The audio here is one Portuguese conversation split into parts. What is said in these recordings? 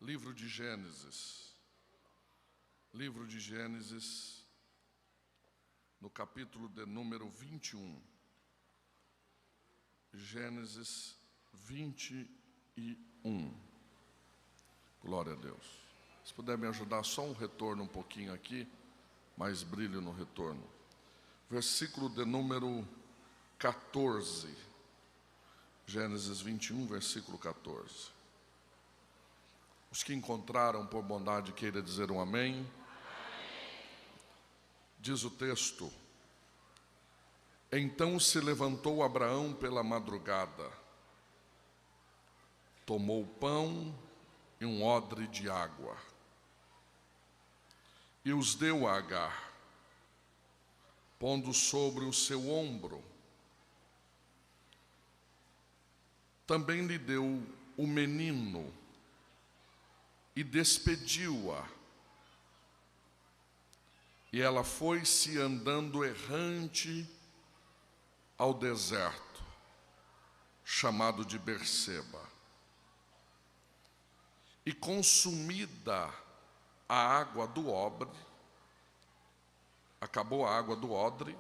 Livro de Gênesis. Livro de Gênesis, no capítulo de número 21. Gênesis 21. Glória a Deus. Se puder me ajudar, só um retorno um pouquinho aqui, mais brilho no retorno. Versículo de número 14. Gênesis 21, versículo 14. Os que encontraram, por bondade, queira dizer um amém. Amém. Diz o texto: Então se levantou Abraão pela madrugada, tomou pão e um odre de água, e os deu a Agar, pondo sobre o seu ombro. Também lhe deu o menino e despediu-a. E ela foi-se andando errante ao deserto, chamado de Berseba. E consumida a água do odre, acabou a água do odre,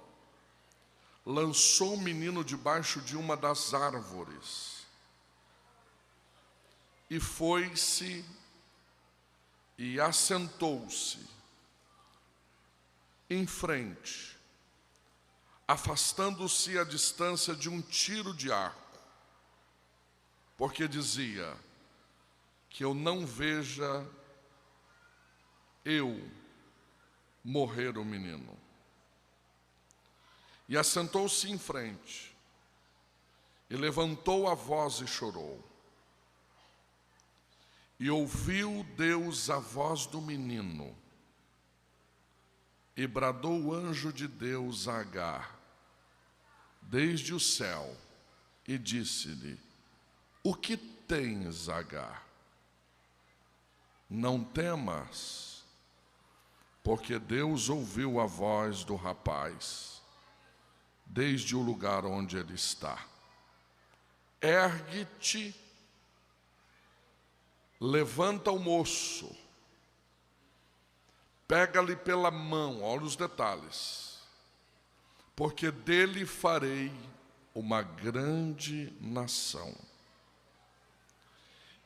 lançou o menino debaixo de uma das árvores, e foi-se e assentou-se em frente, afastando-se a distância de um tiro de arco, porque dizia: que eu não veja eu morrer o menino. E assentou-se em frente, e levantou a voz e chorou. E ouviu Deus a voz do menino, e bradou o anjo de Deus a Agar, desde o céu, e disse-lhe: O que tens, Agar? Não temas, porque Deus ouviu a voz do rapaz, desde o lugar onde ele está. Ergue-te, levanta o moço, pega-lhe pela mão, olha os detalhes, porque dele farei uma grande nação.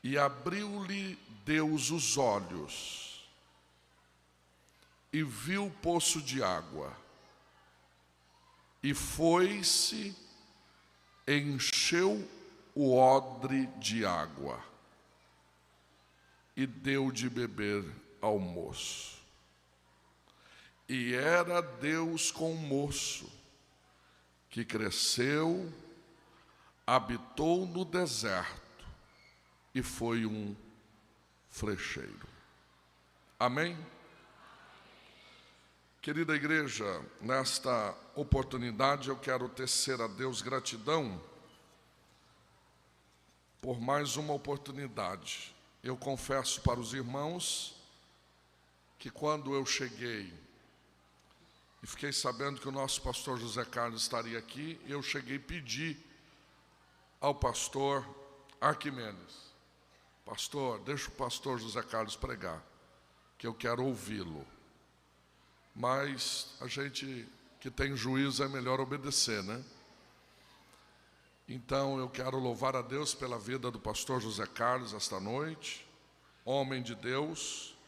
E abriu-lhe Deus os olhos, e viu o poço de água, e foi-se, encheu o odre de água, e deu de beber ao moço. E era Deus com o moço, que cresceu, habitou no deserto, e foi um flecheiro. Amém? Querida igreja, nesta oportunidade eu quero tecer a Deus gratidão por mais uma oportunidade. Eu confesso para os irmãos que quando eu cheguei e fiquei sabendo que o nosso pastor José Carlos estaria aqui, eu cheguei a pedir ao pastor Arquimedes: pastor, deixa o pastor José Carlos pregar, que eu quero ouvi-lo. Mas a gente que tem juízo é melhor obedecer, né? Então eu quero louvar a Deus pela vida do pastor José Carlos esta noite, homem de Deus,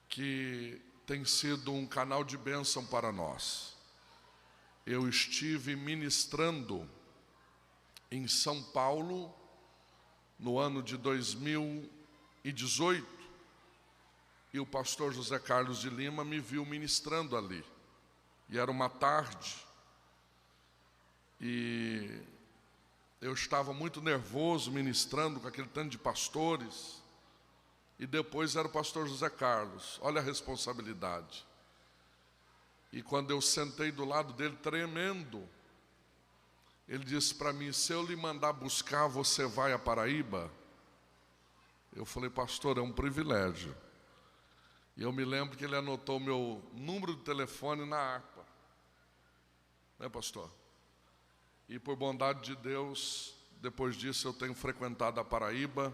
que tem sido um canal de bênção para nós. Eu estive ministrando em São Paulo no ano de 2018, e o pastor José Carlos de Lima me viu ministrando ali. E era uma tarde, e eu estava muito nervoso ministrando com aquele tanto de pastores, e depois era o pastor José Carlos. Olha a responsabilidade. E quando eu sentei do lado dele, tremendo, ele disse para mim: se eu lhe mandar buscar, você vai a Paraíba? Eu falei: pastor, é um privilégio. E eu me lembro que ele anotou meu número de telefone na harpa, né, pastor? E por bondade de Deus, depois disso eu tenho frequentado a Paraíba,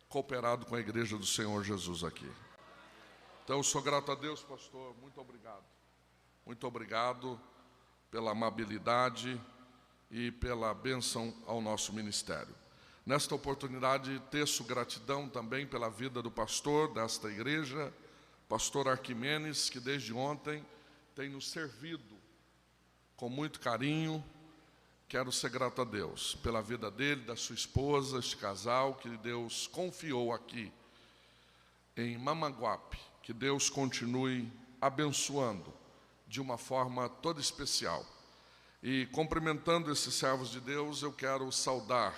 cooperado com a igreja do Senhor Jesus aqui. Então, eu sou grato a Deus, pastor, muito obrigado. Muito obrigado pela amabilidade e pela bênção ao nosso ministério. Nesta oportunidade, teço gratidão também pela vida do pastor desta igreja, pastor Arquimenes, que desde ontem tem nos servido com muito carinho. Quero ser grato a Deus pela vida dele, da sua esposa, este casal que Deus confiou aqui em Mamanguape. Que Deus continue abençoando de uma forma toda especial. E cumprimentando esses servos de Deus, eu quero saudar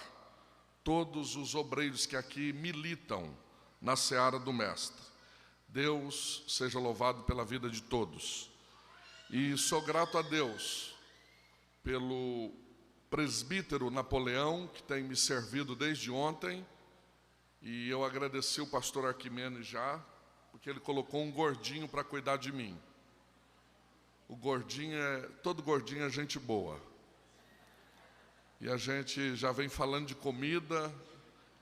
todos os obreiros que aqui militam na seara do Mestre. Deus seja louvado pela vida de todos. E sou grato a Deus pelo presbítero Napoleão, que tem me servido desde ontem, e eu agradeci o pastor Arquimenes já, porque ele colocou um gordinho para cuidar de mim. O gordinho todo gordinho é gente boa. E a gente já vem falando de comida,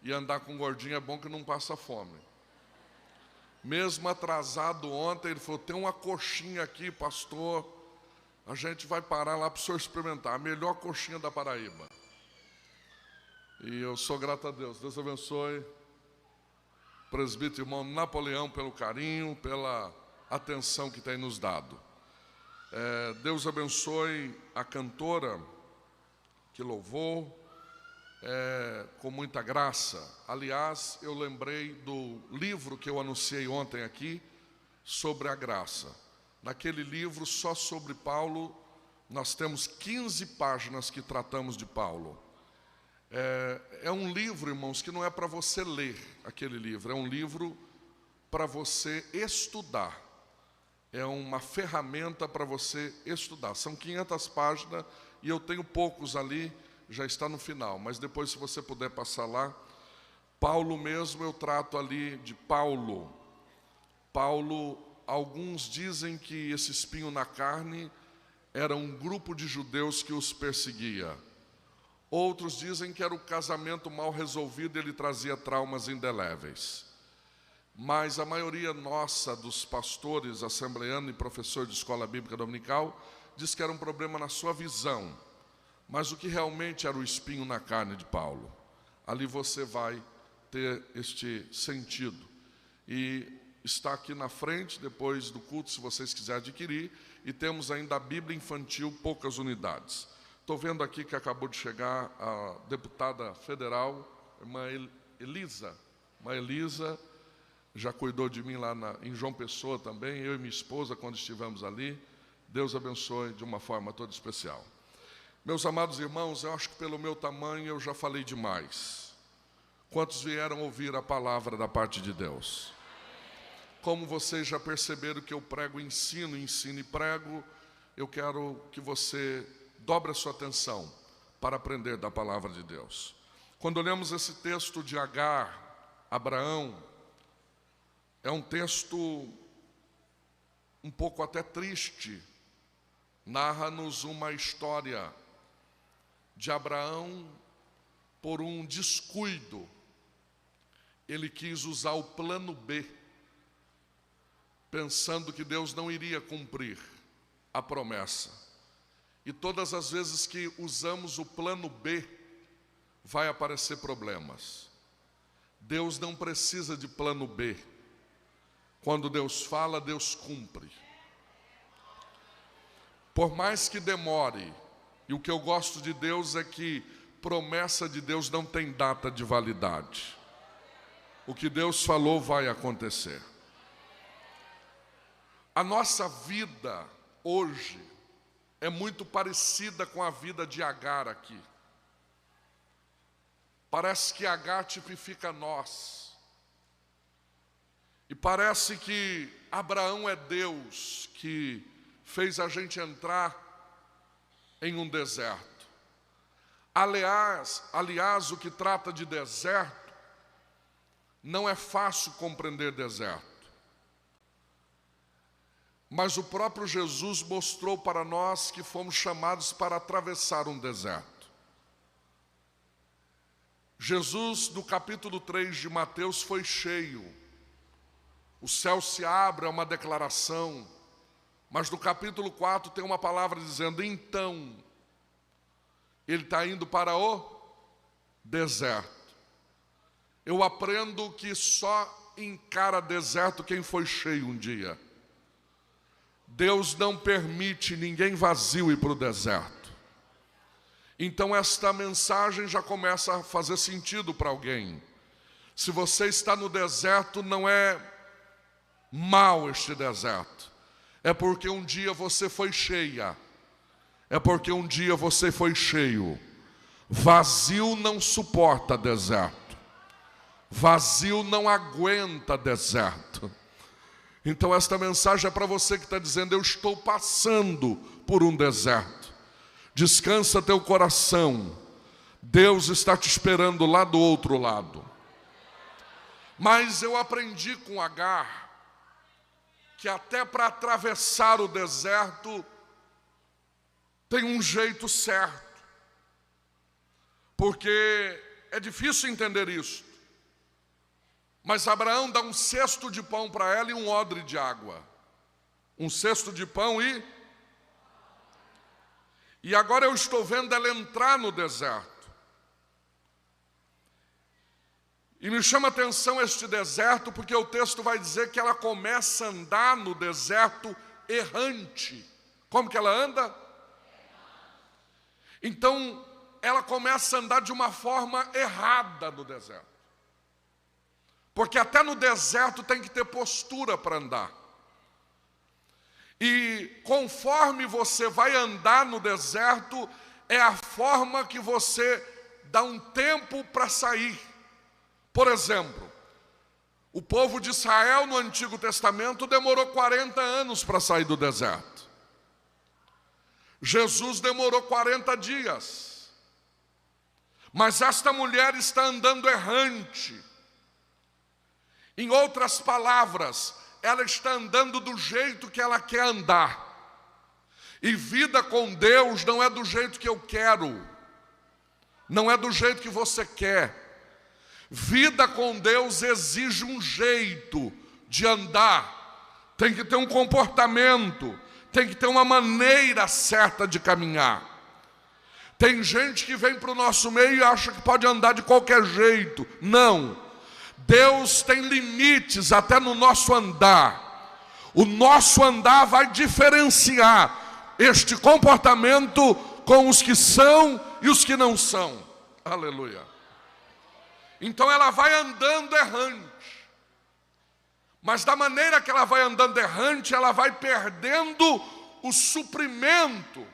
e andar com gordinho é bom que não passa fome. Mesmo atrasado ontem, ele falou, tem uma coxinha aqui, pastor, a gente vai parar lá para o senhor experimentar, a melhor coxinha da Paraíba. E eu sou grato a Deus. Deus abençoe o presbítero irmão Napoleão pelo carinho, pela atenção que tem nos dado. Deus abençoe a cantora que louvou com muita graça. Aliás, eu lembrei do livro que eu anunciei ontem aqui, sobre a graça. Naquele livro, só sobre Paulo, nós temos 15 páginas que tratamos de Paulo. É um livro, irmãos, que não é para você ler aquele livro, é um livro para você estudar. É uma ferramenta para você estudar. São 500 páginas e eu tenho poucos ali, já está no final. Mas depois, se você puder passar lá, Paulo mesmo, eu trato ali de Paulo. Paulo, alguns dizem que esse espinho na carne era um grupo de judeus que os perseguia. Outros dizem que era o casamento mal resolvido e ele trazia traumas indeléveis. Mas a maioria nossa dos pastores, assembleanos e professores de escola bíblica dominical diz que era um problema na sua visão. Mas o que realmente era o espinho na carne de Paulo? Ali você vai ter este sentido. E está aqui na frente, depois do culto, se vocês quiserem adquirir. E temos ainda a Bíblia infantil, poucas unidades. Estou vendo aqui que acabou de chegar a deputada federal, irmã Elisa. Irmã Elisa já cuidou de mim lá em João Pessoa também, eu e minha esposa, quando estivemos ali. Deus abençoe de uma forma toda especial. Meus amados irmãos, eu acho que pelo meu tamanho eu já falei demais. Quantos vieram ouvir a palavra da parte de Deus? Como vocês já perceberam que eu prego, ensino e prego, eu quero que você dobre a sua atenção para aprender da palavra de Deus. Quando olhamos esse texto de Agar, Abraão, é um texto um pouco até triste. Narra-nos uma história de Abraão por um descuido. Ele quis usar o plano B, pensando que Deus não iria cumprir a promessa. E todas as vezes que usamos o plano B, vai aparecer problemas. Deus não precisa de plano B. Quando Deus fala, Deus cumpre. Por mais que demore, e o que eu gosto de Deus é que promessa de Deus não tem data de validade. O que Deus falou vai acontecer. A nossa vida hoje é muito parecida com a vida de Agar aqui. Parece que Agar tipifica nós. E parece que Abraão é Deus que fez a gente entrar em um deserto. Aliás, o que trata de deserto, não é fácil compreender deserto. Mas o próprio Jesus mostrou para nós que fomos chamados para atravessar um deserto. Jesus, no capítulo 3 de Mateus, foi cheio. O céu se abre, é uma declaração. Mas no capítulo 4 tem uma palavra dizendo, então, ele está indo para o deserto. Eu aprendo que só encara deserto quem foi cheio um dia. Deus não permite ninguém vazio ir para o deserto. Então esta mensagem já começa a fazer sentido para alguém. Se você está no deserto, não é mal este deserto. É porque um dia você foi cheia. É porque um dia você foi cheio. Vazio não suporta deserto. Vazio não aguenta deserto. Então esta mensagem é para você que está dizendo, eu estou passando por um deserto. Descansa teu coração. Deus está te esperando lá do outro lado. Mas eu aprendi com Agar que até para atravessar o deserto tem um jeito certo. Porque é difícil entender isso. Mas Abraão dá um cesto de pão para ela e um odre de água. Um cesto de pão E agora eu estou vendo ela entrar no deserto. E me chama a atenção este deserto, porque o texto vai dizer que ela começa a andar no deserto errante. Como que ela anda? Então, ela começa a andar de uma forma errada no deserto. Porque até no deserto tem que ter postura para andar. E conforme você vai andar no deserto, é a forma que você dá um tempo para sair. Por exemplo, o povo de Israel no Antigo Testamento demorou 40 anos para sair do deserto. Jesus demorou 40 dias. Mas esta mulher está andando errante. Em outras palavras, ela está andando do jeito que ela quer andar. E vida com Deus não é do jeito que eu quero. Não é do jeito que você quer. Vida com Deus exige um jeito de andar. Tem que ter um comportamento. Tem que ter uma maneira certa de caminhar. Tem gente que vem para o nosso meio e acha que pode andar de qualquer jeito. Não. Deus tem limites até no nosso andar. O nosso andar vai diferenciar este comportamento com os que são e os que não são. Aleluia. Então ela vai andando errante. Mas da maneira que ela vai andando errante, ela vai perdendo o suprimento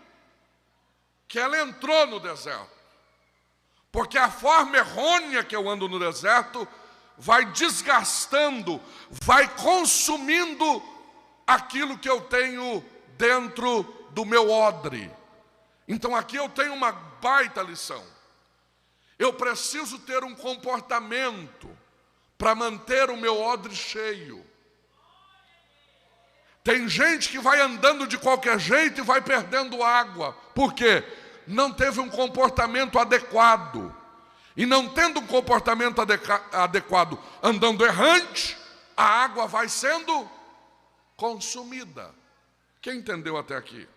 que ela entrou no deserto. Porque a forma errônea que eu ando no deserto vai desgastando, vai consumindo aquilo que eu tenho dentro do meu odre. Então aqui eu tenho uma baita lição. Eu preciso ter um comportamento para manter o meu odre cheio. Tem gente que vai andando de qualquer jeito e vai perdendo água. Por quê? Não teve um comportamento adequado. E não tendo um comportamento adequado, andando errante, a água vai sendo consumida. Quem entendeu até aqui?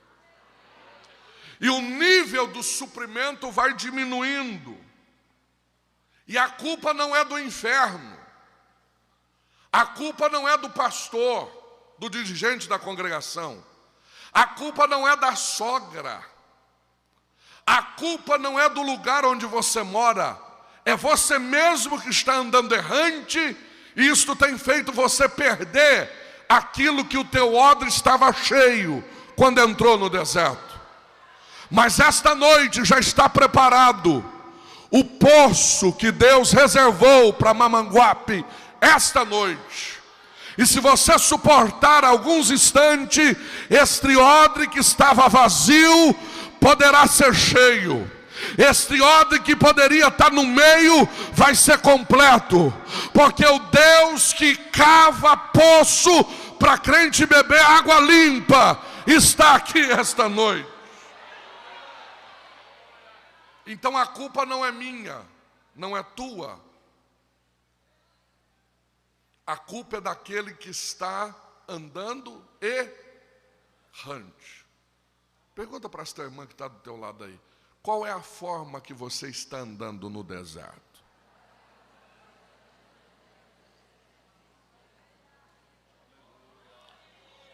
E o nível do suprimento vai diminuindo. E a culpa não é do inferno. A culpa não é do pastor, do dirigente da congregação. A culpa não é da sogra. A culpa não é do lugar onde você mora. É você mesmo que está andando errante, e isto tem feito você perder aquilo que o teu odre estava cheio quando entrou no deserto. Mas esta noite já está preparado o poço que Deus reservou para Mamanguape esta noite. E se você suportar alguns instantes, este odre que estava vazio poderá ser cheio. Este odre que poderia estar no meio vai ser completo, porque o Deus que cava poço para crente beber água limpa está aqui esta noite. Então a culpa não é minha, não é tua. A culpa é daquele que está andando errante. Pergunta para esta irmã que está do teu lado aí. Qual é a forma que você está andando no deserto?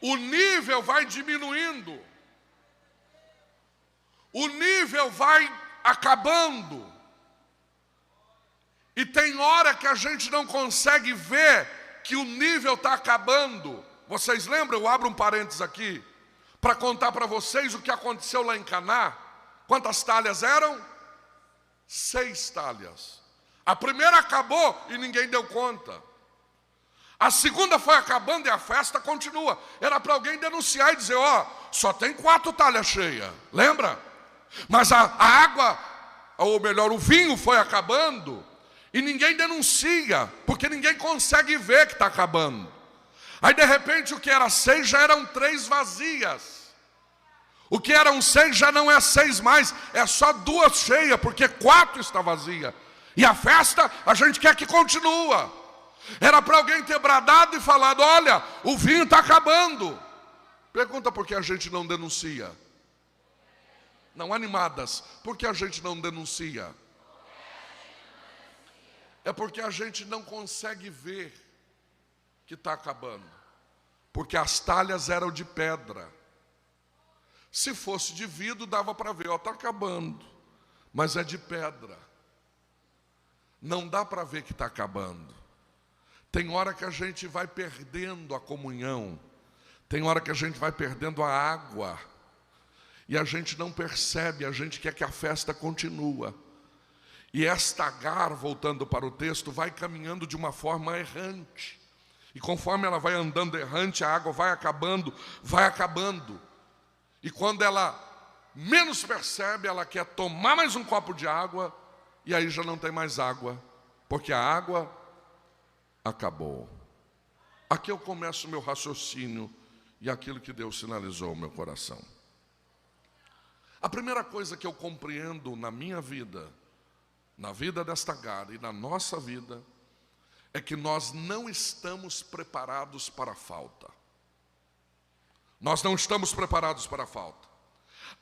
O nível vai diminuindo. O nível vai acabando. E tem hora que a gente não consegue ver que o nível está acabando. Vocês lembram? Eu abro um parênteses aqui para contar para vocês o que aconteceu lá em Caná. Quantas talhas eram? 6 talhas. A primeira acabou e ninguém deu conta. A segunda foi acabando e a festa continua. Era para alguém denunciar e dizer, ó, só tem 4 talhas cheias. Lembra? Mas a água, ou melhor, o vinho foi acabando e ninguém denuncia, porque ninguém consegue ver que está acabando. Aí de repente o que era 6 já eram 3 vazias. O que eram 6 já não é 6 mais, é só 2 cheias, porque 4 está vazia. E a festa a gente quer que continua. Era para alguém ter bradado e falado, olha, o vinho está acabando. Pergunta por que a gente não denuncia. Não, animadas, por que a gente não denuncia? É porque a gente não consegue ver que está acabando. Porque as talhas eram de pedra. Se fosse de vidro, dava para ver, ó, está acabando. Mas é de pedra. Não dá para ver que está acabando. Tem hora que a gente vai perdendo a comunhão. Tem hora que a gente vai perdendo a água. E a gente não percebe, a gente quer que a festa continue. E esta Agar, voltando para o texto, vai caminhando de uma forma errante. E conforme ela vai andando errante, a água vai acabando, vai acabando. E quando ela menos percebe, ela quer tomar mais um copo de água, e aí já não tem mais água, porque a água acabou. Aqui eu começo o meu raciocínio e aquilo que Deus sinalizou ao meu coração. A primeira coisa que eu compreendo na minha vida, na vida desta Agar e na nossa vida, é que nós não estamos preparados para a falta. Nós não estamos preparados para a falta.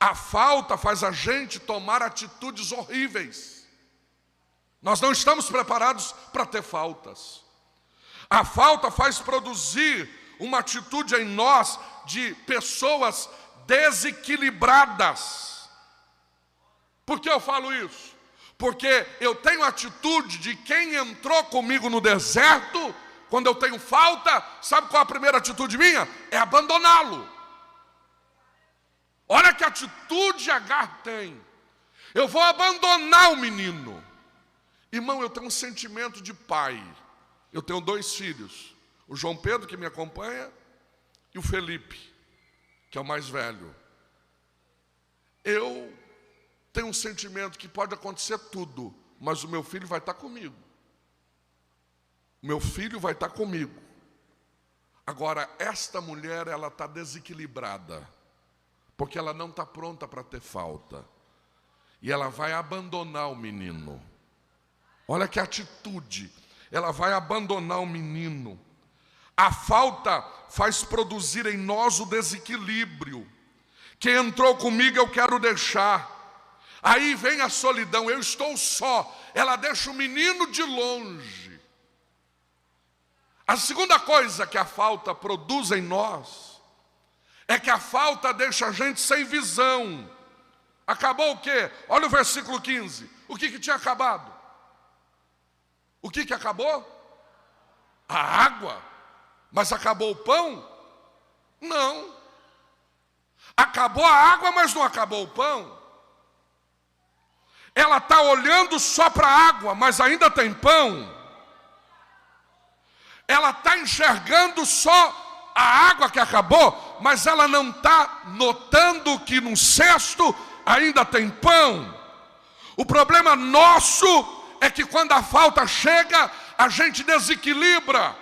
A falta faz a gente tomar atitudes horríveis. Nós não estamos preparados para ter faltas. A falta faz produzir uma atitude em nós de pessoas desequilibradas. Por que eu falo isso? Porque eu tenho a atitude de quem entrou comigo no deserto. Quando eu tenho falta, sabe qual é a primeira atitude minha? É abandoná-lo. Olha que atitude Agar tem. Eu vou abandonar o menino. Irmão, eu tenho um sentimento de pai. Eu tenho 2 filhos. O João Pedro, que me acompanha, e o Felipe, que é o mais velho. Eu tenho um sentimento que pode acontecer tudo, mas o meu filho vai estar comigo. Meu filho vai estar comigo. Agora, esta mulher, ela está desequilibrada, porque ela não está pronta para ter falta. E ela vai abandonar o menino. Olha que atitude. Ela vai abandonar o menino. A falta faz produzir em nós o desequilíbrio. Quem entrou comigo eu quero deixar. Aí vem a solidão, eu estou só. Ela deixa o menino de longe. A segunda coisa que a falta produz em nós é que a falta deixa a gente sem visão. Acabou o quê? Olha o versículo 15. O que tinha acabado? O que acabou? A água. Mas acabou o pão? Não. Acabou a água, mas não acabou o pão. Ela está olhando só para a água, mas ainda tem pão. Ela está enxergando só a água que acabou, mas ela não está notando que no cesto ainda tem pão. O problema nosso é que quando a falta chega, a gente desequilibra.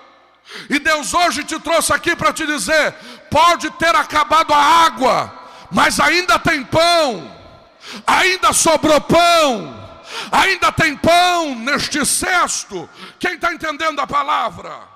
E Deus hoje te trouxe aqui para te dizer, pode ter acabado a água, mas ainda tem pão. Ainda sobrou pão, Ainda tem pão neste cesto. Quem está entendendo a palavra?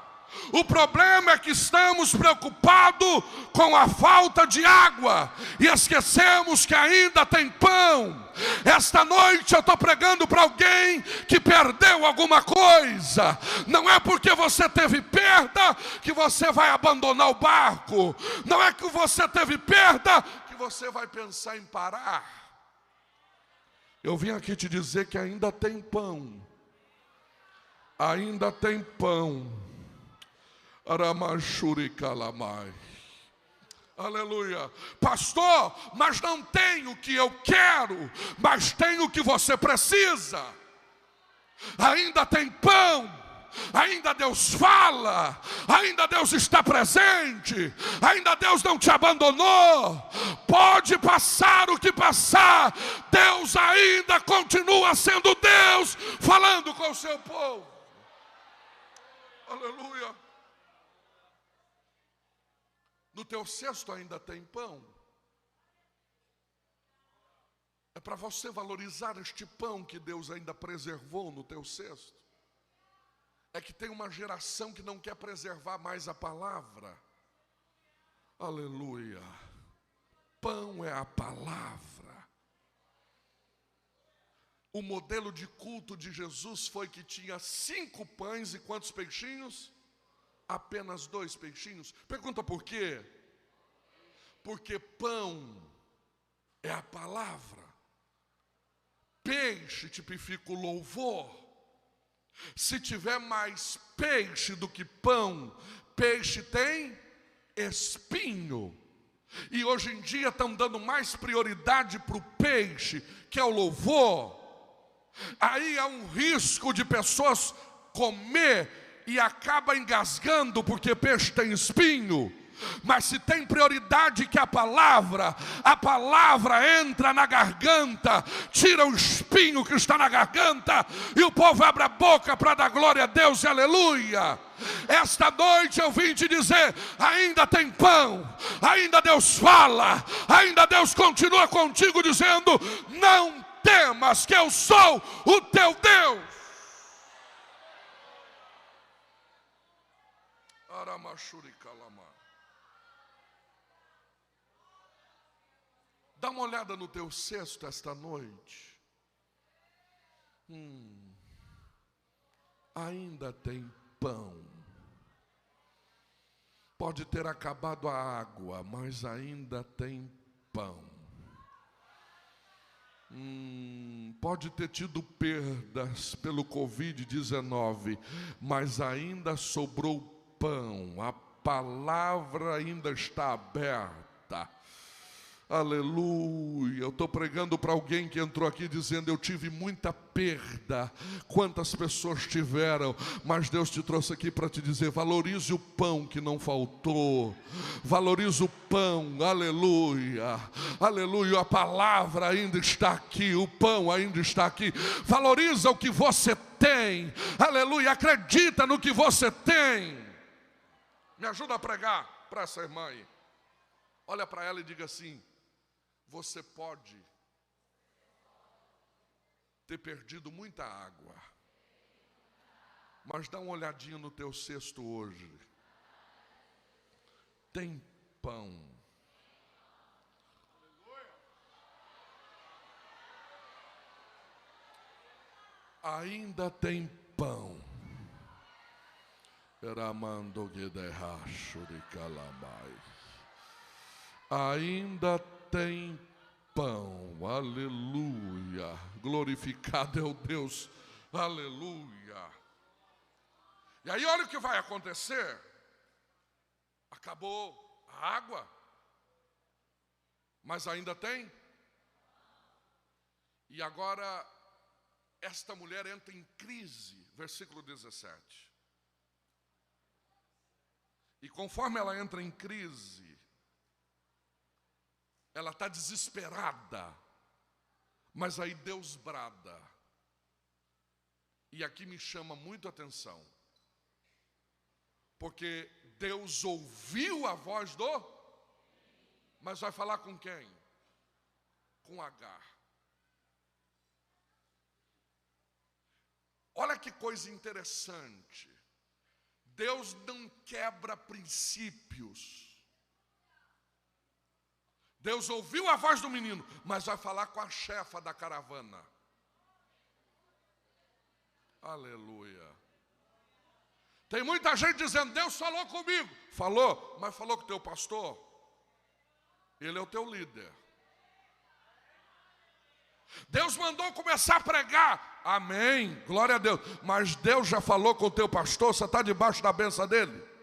O problema é que estamos preocupados com a falta de água e esquecemos que ainda tem pão. Esta noite eu estou pregando para alguém que perdeu alguma coisa. Não é porque você teve perda que você vai abandonar o barco. Não é que você teve perda que você vai pensar em parar. Eu vim aqui te dizer que ainda tem pão. Ainda tem pão. Aramachuri calamai. Aleluia. Pastor, mas não tenho o que eu quero, mas tenho o que você precisa. Ainda tem pão. Ainda Deus fala, ainda Deus está presente, ainda Deus não te abandonou. Pode passar o que passar, Deus ainda continua sendo Deus, falando com o seu povo. Aleluia. No teu cesto ainda tem pão. É para você valorizar este pão que Deus ainda preservou no teu cesto. É que tem uma geração que não quer preservar mais a palavra. Aleluia. Pão é a palavra. O modelo de culto de Jesus foi que tinha 5 pães e quantos peixinhos? Apenas 2 peixinhos. Pergunta por quê? Porque pão é a palavra. Peixe tipifica o louvor. Se tiver mais peixe do que pão, peixe tem espinho. E hoje em dia estão dando mais prioridade para o peixe, que é o louvor. Aí há um risco de pessoas comer e acaba engasgando porque peixe tem espinho. Mas se tem prioridade que a palavra entra na garganta, tira o espinho que está na garganta, e o povo abre a boca para dar glória a Deus e aleluia. Esta noite eu vim te dizer, ainda tem pão, ainda Deus fala, ainda Deus continua contigo dizendo, não temas que eu sou o teu Deus. Aramachuri calamar. Dá uma olhada no teu cesto esta noite. Ainda tem pão. Pode ter acabado a água, mas ainda tem pão. Pode ter tido perdas pelo Covid-19, mas ainda sobrou pão. A palavra ainda está aberta. Aleluia. Eu estou pregando para alguém que entrou aqui dizendo, eu tive muita perda. Quantas pessoas tiveram, mas Deus te trouxe aqui para te dizer, valorize o pão que não faltou. Valorize o pão, aleluia. Aleluia, a palavra ainda está aqui, o pão ainda está aqui. Valoriza o que você tem, aleluia, acredita no que você tem. Me ajuda a pregar para essa irmã aí. Olha para ela e diga assim, você pode ter perdido muita água, mas dá uma olhadinha no teu cesto hoje. Tem pão. Ainda tem pão. Ainda tem pão, aleluia, glorificado é o Deus, aleluia. E aí olha o que vai acontecer, acabou a água, mas ainda tem. E agora esta mulher entra em crise, versículo 17. E conforme ela entra em crise, ela está desesperada, mas aí Deus brada. E aqui me chama muito a atenção, porque Deus ouviu a voz mas vai falar com quem? Com Agar. Olha que coisa interessante. Deus não quebra princípios. Deus ouviu a voz do menino, mas vai falar com a chefa da caravana. Aleluia. Tem muita gente dizendo, Deus falou comigo. Falou, mas falou com o teu pastor. Ele é o teu líder. Deus mandou começar a pregar. Amém, glória a Deus. Mas Deus já falou com o teu pastor, você está debaixo da bênção dele.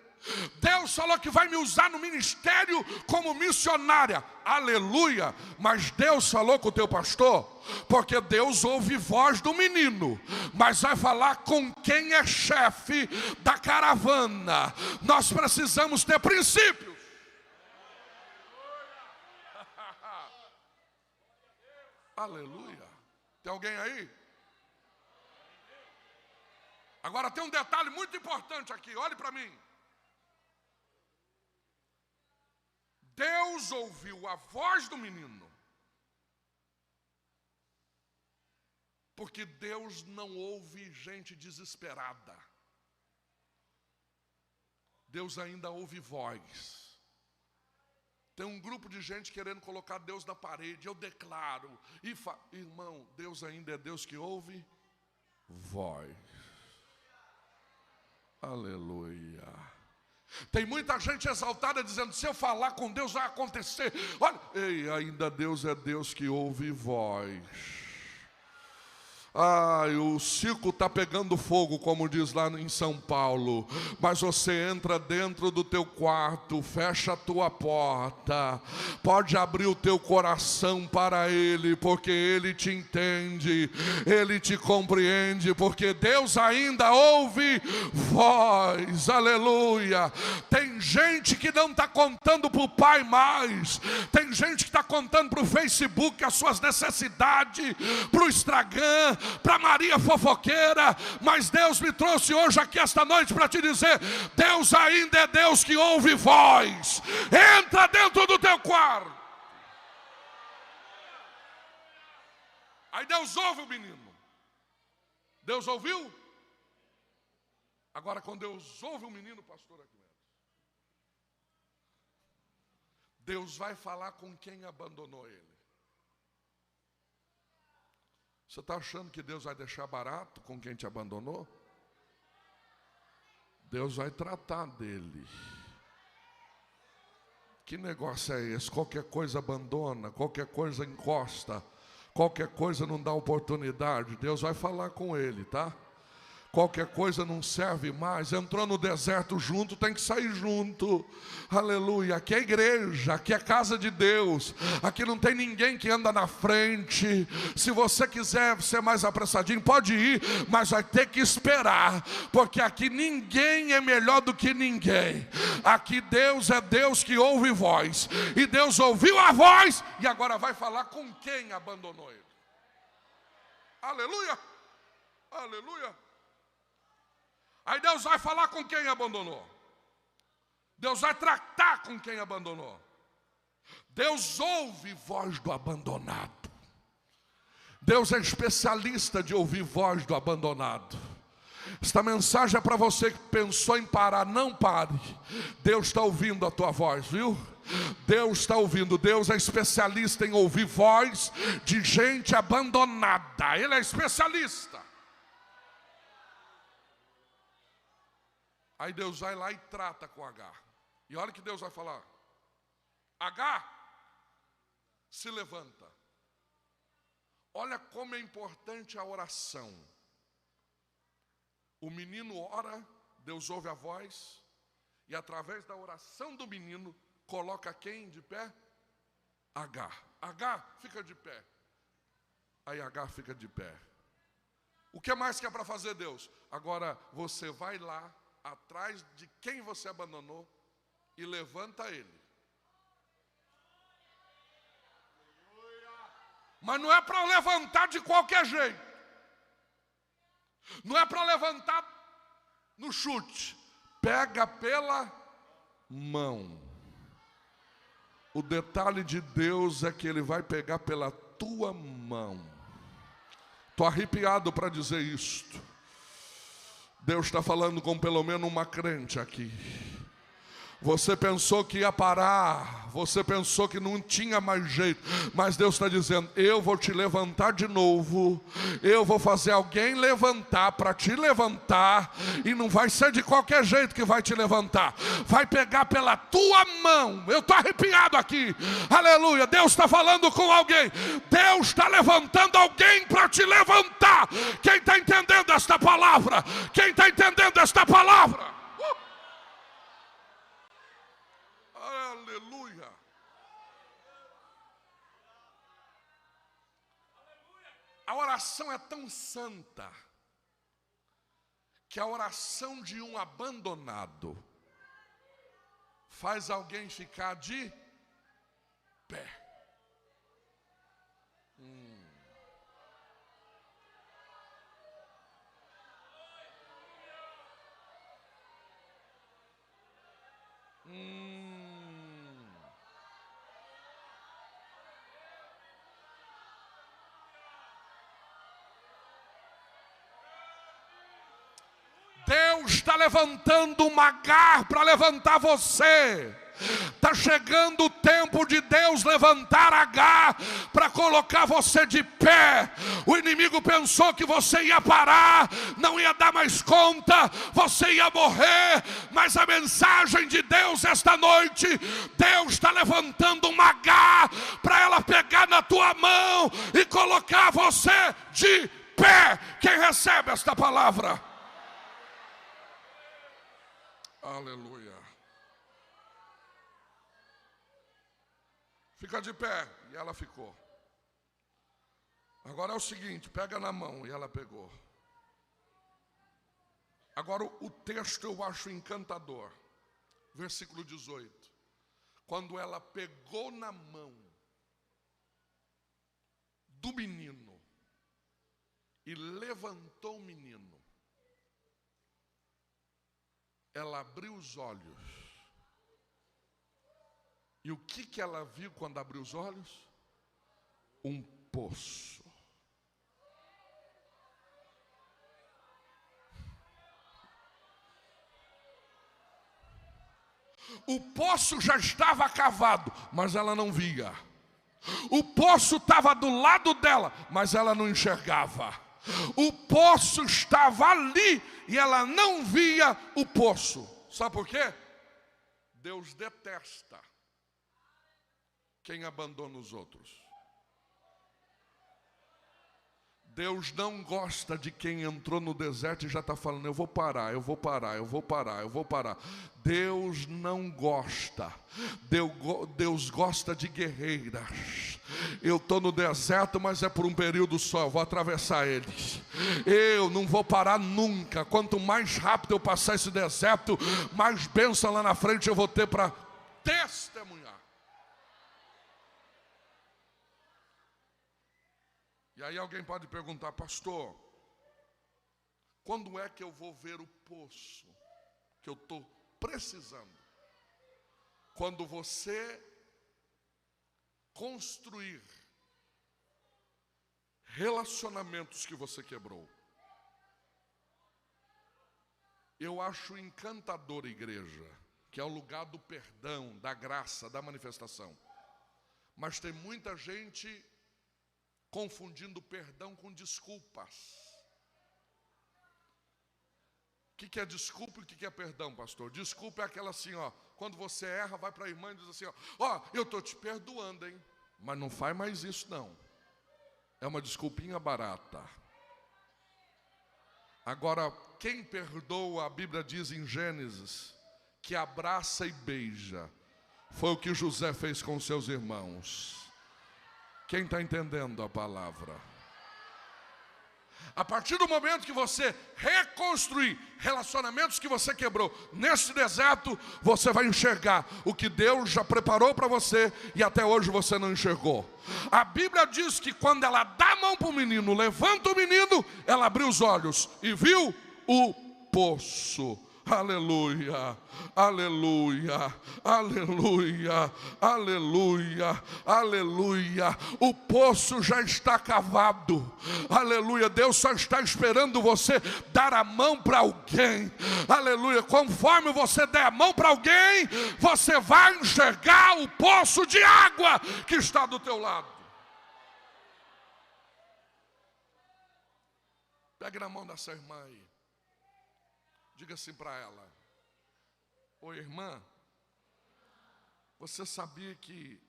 Deus falou que vai me usar no ministério como missionária. Aleluia. Mas Deus falou com o teu pastor, porque Deus ouve voz do menino, mas vai falar com quem é chefe da caravana. Nós precisamos ter princípios. Aleluia. Tem alguém aí? Agora tem um detalhe muito importante aqui, olhe para mim. Deus ouviu a voz do menino, porque Deus não ouve gente desesperada. Deus ainda ouve voz. Tem um grupo de gente querendo colocar Deus na parede. Eu declaro. Irmão, Deus ainda é Deus que ouve voz. Aleluia. Tem muita gente exaltada dizendo, se eu falar com Deus vai acontecer. Olha, ei, ainda Deus é Deus que ouve voz. Ai, o circo está pegando fogo, como diz lá em São Paulo. Mas você entra dentro do teu quarto, fecha a tua porta, pode abrir o teu coração para Ele, porque Ele te entende, Ele te compreende, porque Deus ainda ouve voz. Aleluia. Tem gente que não está contando para o pai mais. Tem gente que está contando para o Facebook as suas necessidades, para o Instagram, para Maria fofoqueira. Mas Deus me trouxe hoje aqui esta noite para te dizer, Deus ainda é Deus que ouve voz. Entra dentro do teu quarto. Aí Deus ouve o menino. Deus ouviu? Agora quando Deus ouve o menino, pastor Arquimedes, Deus vai falar com quem abandonou ele. Você está achando que Deus vai deixar barato com quem te abandonou? Deus vai tratar dele. Que negócio é esse? Qualquer coisa abandona, qualquer coisa encosta, qualquer coisa não dá oportunidade. Deus vai falar com ele, tá? Qualquer coisa não serve mais. Entrou no deserto junto, tem que sair junto. Aleluia. Aqui é igreja, aqui é casa de Deus. Aqui não tem ninguém que anda na frente. Se você quiser ser mais apressadinho, pode ir, mas vai ter que esperar, porque aqui ninguém é melhor do que ninguém. Aqui Deus é Deus que ouve voz. E Deus ouviu a voz e agora vai falar com quem abandonou ele. Aleluia. Aleluia. Aí Deus vai falar com quem abandonou. Deus vai tratar com quem abandonou. Deus ouve voz do abandonado. Deus é especialista de ouvir voz do abandonado. Esta mensagem é para você que pensou em parar. Não pare. Deus está ouvindo a tua voz, viu? Deus está ouvindo. Deus é especialista em ouvir voz de gente abandonada. Ele é especialista. Aí Deus vai lá e trata com Agar. E olha o que Deus vai falar. Agar, se levanta. Olha como é importante a oração. O menino ora, Deus ouve a voz, e através da oração do menino, coloca quem de pé? Agar. Agar, fica de pé. Aí Agar fica de pé. O que mais que é para fazer, Deus? Agora você vai lá, atrás de quem você abandonou, e levanta ele. Mas não é para levantar de qualquer jeito. Não é para levantar no chute. Pega pela mão. O detalhe de Deus é que Ele vai pegar pela tua mão. Estou arrepiado para dizer isto. Deus está falando com pelo menos uma crente aqui. Você pensou que ia parar, você pensou que não tinha mais jeito, mas Deus está dizendo: eu vou te levantar de novo, eu vou fazer alguém levantar para te levantar, e não vai ser de qualquer jeito que vai te levantar, vai pegar pela tua mão. Eu estou arrepiado aqui, aleluia. Deus está falando com alguém, Deus está levantando alguém para te levantar. Quem está entendendo esta palavra? Quem está entendendo esta palavra? Aleluia. A oração é tão santa que a oração de um abandonado faz alguém ficar de pé. Deus está levantando uma Agar para levantar você. Está chegando o tempo de Deus levantar Agar para colocar você de pé. O inimigo pensou que você ia parar, não ia dar mais conta, você ia morrer. Mas a mensagem de Deus esta noite: Deus está levantando uma Agar para ela pegar na tua mão e colocar você de pé. Quem recebe esta palavra? Aleluia. Fica de pé. E ela ficou. Agora é o seguinte: pega na mão. E ela pegou. Agora o texto eu acho encantador. Versículo 18. Quando ela pegou na mão do menino e levantou o menino, ela abriu os olhos. E o que ela viu quando abriu os olhos? Um poço. O poço já estava cavado, mas ela não via. O poço estava do lado dela, mas ela não enxergava. O poço estava ali e ela não via o poço. Sabe por quê? Deus detesta quem abandona os outros. Deus não gosta de quem entrou no deserto e já está falando: eu vou parar, eu vou parar, eu vou parar, eu vou parar. Deus não gosta. Deus gosta de guerreiras. Eu estou no deserto, mas é por um período só, eu vou atravessar eles. Eu não vou parar nunca. Quanto mais rápido eu passar esse deserto, mais bênção lá na frente eu vou ter para testemunhar. E aí alguém pode perguntar: pastor, quando é que eu vou ver o poço que eu estou precisando? Quando você construir relacionamentos que você quebrou. Eu acho encantador a igreja, que é o lugar do perdão, da graça, da manifestação. Mas tem muita gente confundindo perdão com desculpas. O que é desculpa e o que é perdão, pastor? Desculpa é aquela assim, ó, quando você erra, vai para a irmã e diz assim, ó, eu estou te perdoando, hein? Mas não faz mais isso não. É uma desculpinha barata. Agora, quem perdoa, a Bíblia diz em Gênesis, que abraça e beija. Foi o que José fez com seus irmãos. Quem está entendendo a palavra? A partir do momento que você reconstruir relacionamentos que você quebrou nesse deserto, você vai enxergar o que Deus já preparou para você e até hoje você não enxergou. A Bíblia diz que quando ela dá a mão para o menino, levanta o menino, ela abriu os olhos e viu o poço. Aleluia, aleluia, aleluia, aleluia, aleluia. O poço já está cavado. Aleluia. Deus só está esperando você dar a mão para alguém. Aleluia. Conforme você der a mão para alguém, você vai enxergar o poço de água que está do teu lado. Pegue na mão dessa irmã aí. Diga assim para ela: ô irmã, você sabia que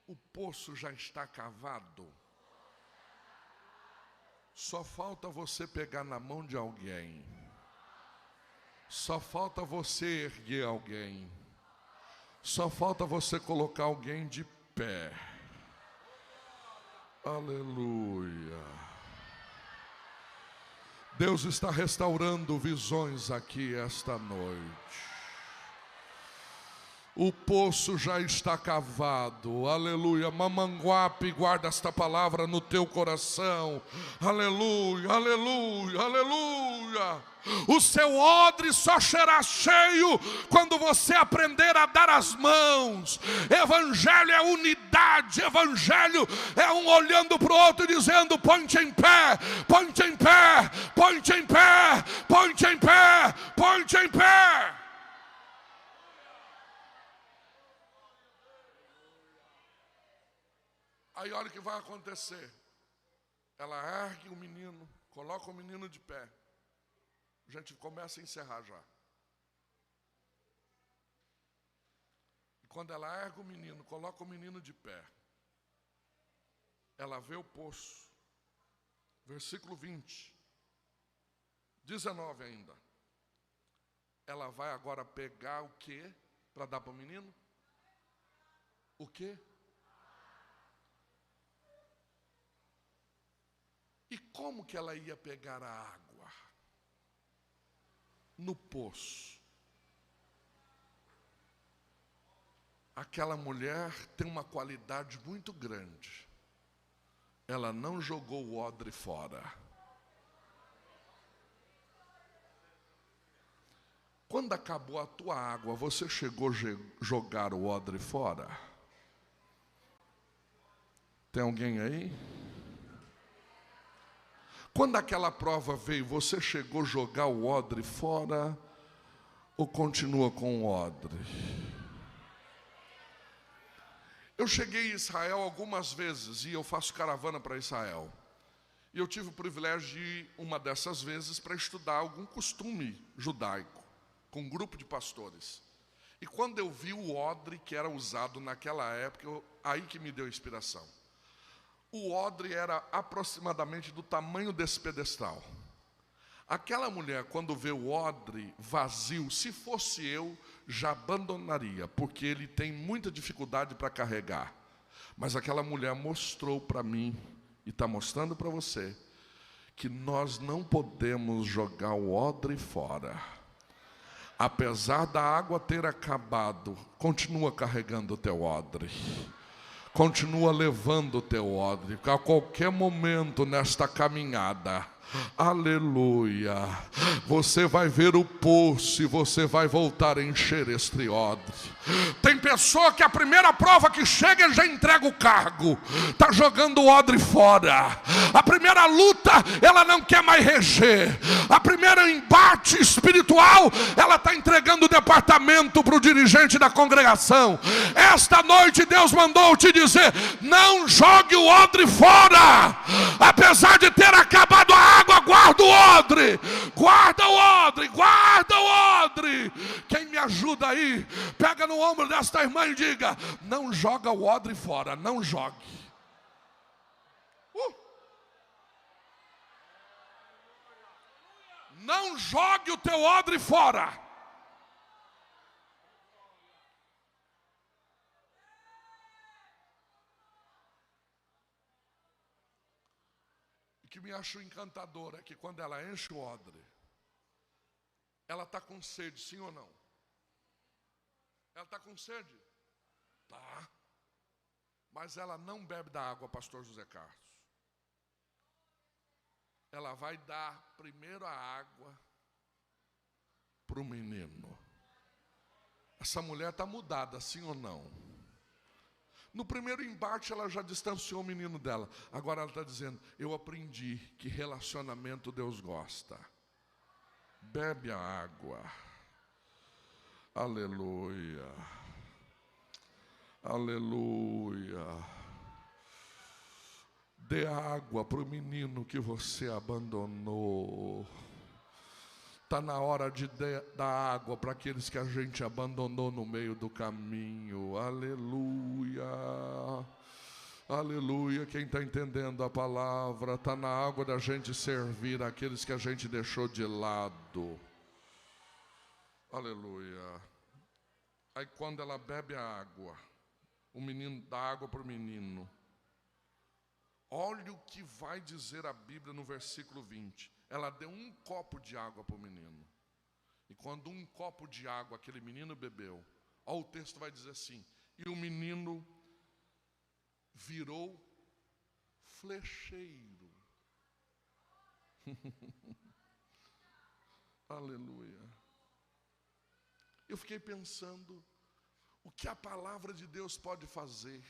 o poço já está cavado? Só falta você pegar na mão de alguém. Só falta você erguer alguém. Só falta você colocar alguém de pé. Aleluia. Deus está restaurando visões aqui esta noite. O poço já está cavado. Aleluia. Mamanguape, guarda esta palavra no teu coração. Aleluia, aleluia, aleluia. O seu odre só será cheio quando você aprender a dar as mãos. Evangelho é unidade. Evangelho é um olhando para o outro e dizendo: põe-te em pé, põe-te em pé, põe-te em pé, põe-te em pé, põe-te em pé. Aí olha o que vai acontecer. Ela ergue o menino, coloca o menino de pé. A gente começa a encerrar já. E quando ela ergue o menino, coloca o menino de pé, ela vê o poço. Versículo 20. 19 ainda. Ela vai agora pegar o quê para dar para o menino? O quê? E como que ela ia pegar a água? No poço. Aquela mulher tem uma qualidade muito grande. Ela não jogou o odre fora. Quando acabou a tua água, você chegou a jogar o odre fora? Tem alguém aí? Quando aquela prova veio, você chegou a jogar o odre fora ou continua com o odre? Eu cheguei em Israel algumas vezes e eu faço caravana para Israel. E eu tive o privilégio de ir uma dessas vezes para estudar algum costume judaico, com um grupo de pastores. E quando eu vi o odre que era usado naquela época, aí que me deu inspiração. O odre era aproximadamente do tamanho desse pedestal. Aquela mulher, quando vê o odre vazio, se fosse eu, já abandonaria, porque ele tem muita dificuldade para carregar. Mas aquela mulher mostrou para mim, e está mostrando para você, que nós não podemos jogar o odre fora. Apesar da água ter acabado, continua carregando o teu odre. Continua levando o teu odre. A qualquer momento nesta caminhada, aleluia, você vai ver o poço e você vai voltar a encher este odre. Tem pessoa que a primeira prova que chega já entrega o cargo, está jogando o odre fora. A primeira luta ela não quer mais reger. A primeira embate espiritual ela está entregando o departamento para o dirigente da congregação. Esta noite Deus mandou te dizer: não jogue o odre fora. Apesar de ter acabado a água, guarda o odre. Guarda o odre, guarda o odre. Quem me ajuda aí? Pega no ombro desta irmã e diga: não joga o odre fora, não jogue. Não jogue o teu odre fora. O que me achou encantador é que quando ela enche o odre, ela está com sede, sim ou não? Ela está com sede? Tá. Mas ela não bebe da água, pastor José Carlos. Ela vai dar primeiro a água para o menino. Essa mulher está mudada, sim ou não? No primeiro embate ela já distanciou o menino dela. Agora ela está dizendo, eu aprendi que relacionamento Deus gosta. Bebe a água. Aleluia. Aleluia. Dê água para o menino que você abandonou. Está na hora de dar água para aqueles que a gente abandonou no meio do caminho. Aleluia. Aleluia. Quem está entendendo a palavra, está na água da gente servir aqueles que a gente deixou de lado. Aleluia. Aí quando ela bebe a água, o menino dá água para o menino. Olha o que vai dizer a Bíblia no versículo 20. Ela deu um copo de água para o menino. E quando um copo de água aquele menino bebeu, ó, o texto vai dizer assim, e o menino virou flecheiro. Aleluia. Eu fiquei pensando, o que a palavra de Deus pode fazer?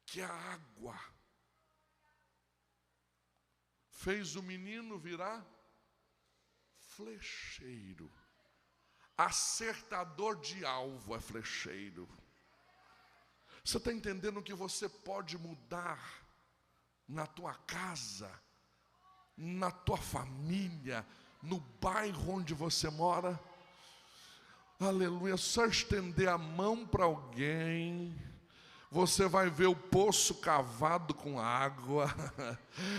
Que a água fez o menino virar flecheiro. Acertador de alvo é flecheiro. Você está entendendo que você pode mudar na tua casa, na tua família, no bairro onde você mora? Aleluia, só estender a mão para alguém, você vai ver o poço cavado com água.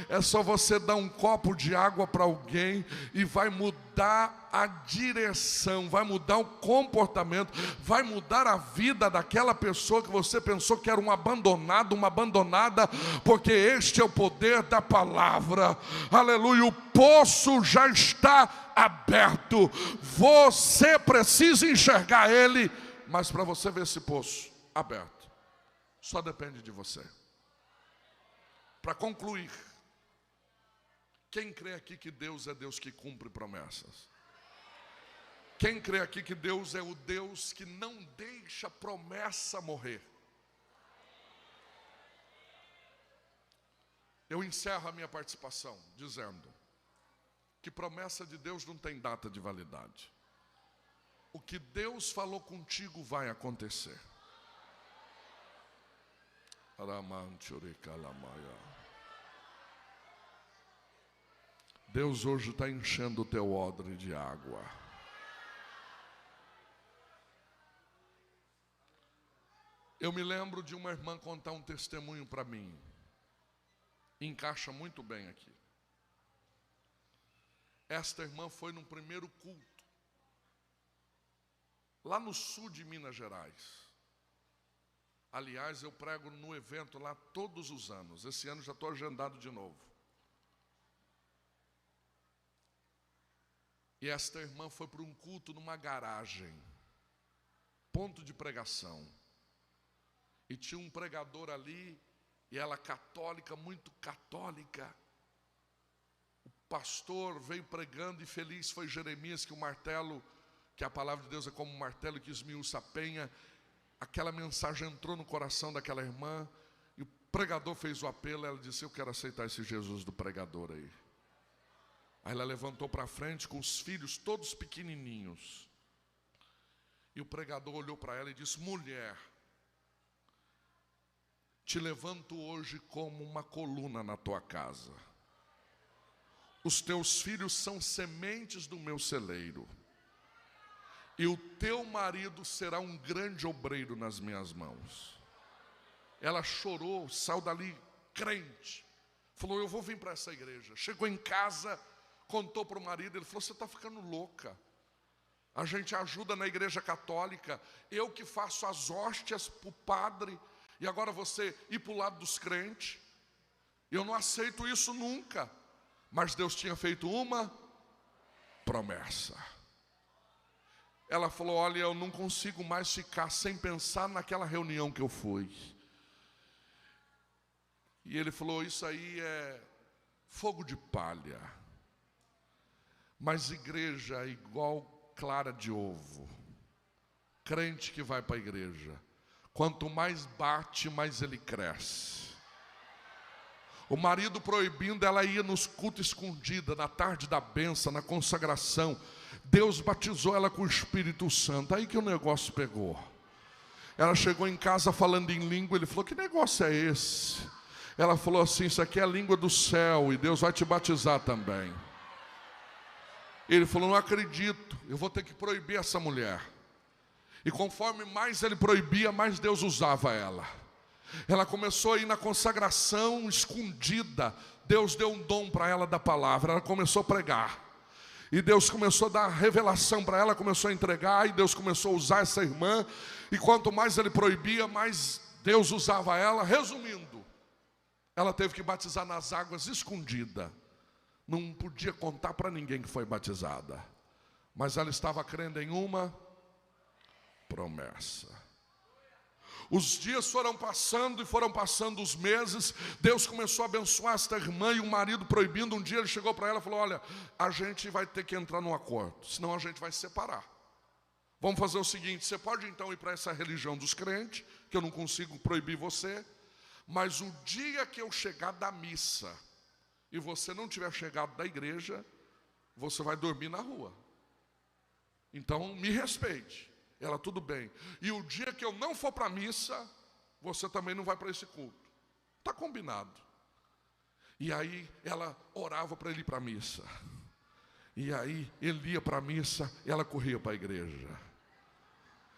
É só você dar um copo de água para alguém e vai mudar a direção, vai mudar o comportamento, vai mudar a vida daquela pessoa que você pensou que era um abandonado, uma abandonada, porque este é o poder da palavra. Aleluia, o poço já está aberto. Você precisa enxergar ele, mas para você ver esse poço aberto, só depende de você. Para concluir, quem crê aqui que Deus é Deus que cumpre promessas? Quem crê aqui que Deus é o Deus que não deixa promessa morrer? Eu encerro a minha participação dizendo que promessa de Deus não tem data de validade. O que Deus falou contigo vai acontecer. Deus hoje está enchendo o teu odre de água. Eu me lembro de uma irmã contar um testemunho para mim. Encaixa muito bem aqui. Esta irmã foi no primeiro culto, lá no sul de Minas Gerais. Aliás, eu prego no evento lá todos os anos. Esse ano já estou agendado de novo. E esta irmã foi para um culto numa garagem, ponto de pregação. E tinha um pregador ali, e ela católica, muito católica. O pastor veio pregando e feliz foi Jeremias, que o martelo, que a palavra de Deus é como um martelo que esmiuça a penha. Aquela mensagem entrou no coração daquela irmã, e o pregador fez o apelo, ela disse, eu quero aceitar esse Jesus do pregador aí. Aí ela levantou para frente com os filhos todos pequenininhos. E o pregador olhou para ela e disse, mulher, te levanto hoje como uma coluna na tua casa. Os teus filhos são sementes do meu celeiro. E o teu marido será um grande obreiro nas minhas mãos. Ela chorou, saiu dali crente. Falou, eu vou vir para essa igreja. Chegou em casa, contou para o marido, ele falou, você está ficando louca. A gente ajuda na igreja católica, eu que faço as hóstias para o padre, e agora você ir para o lado dos crentes. Eu não aceito isso nunca. Mas Deus tinha feito uma promessa. Ela falou, olha, eu não consigo mais ficar sem pensar naquela reunião que eu fui. E ele falou, isso aí é fogo de palha. Mas igreja é igual clara de ovo. Crente que vai para a igreja, quanto mais bate, mais ele cresce. O marido proibindo, ela ia nos cultos escondida, na tarde da bênção, na consagração. Deus batizou ela com o Espírito Santo. Aí que o negócio pegou. Ela chegou em casa falando em língua. Ele falou: que negócio é esse? Ela falou assim: isso aqui é a língua do céu e Deus vai te batizar também. Ele falou: não acredito, eu vou ter que proibir essa mulher. E conforme mais ele proibia, mais Deus usava ela. Ela começou a ir na consagração escondida. Deus deu um dom para ela da palavra. Ela começou a pregar. E Deus começou a dar revelação para ela, começou a entregar. E Deus começou a usar essa irmã. E quanto mais ele proibia, mais Deus usava ela. Resumindo, ela teve que batizar nas águas escondida. Não podia contar para ninguém que foi batizada. Mas ela estava crendo em uma promessa. Os dias foram passando e foram passando os meses. Deus começou a abençoar esta irmã e o marido proibindo. Um dia ele chegou para ela e falou: olha, a gente vai ter que entrar num acordo, senão a gente vai se separar. Vamos fazer o seguinte: você pode então ir para essa religião dos crentes, que eu não consigo proibir você, mas o dia que eu chegar da missa e você não tiver chegado da igreja, você vai dormir na rua. Então me respeite. Ela: tudo bem. E o dia que eu não for para a missa, você também não vai para esse culto. Está combinado. E aí ela orava para ele ir para a missa. E aí ele ia para a missa e ela corria para a igreja.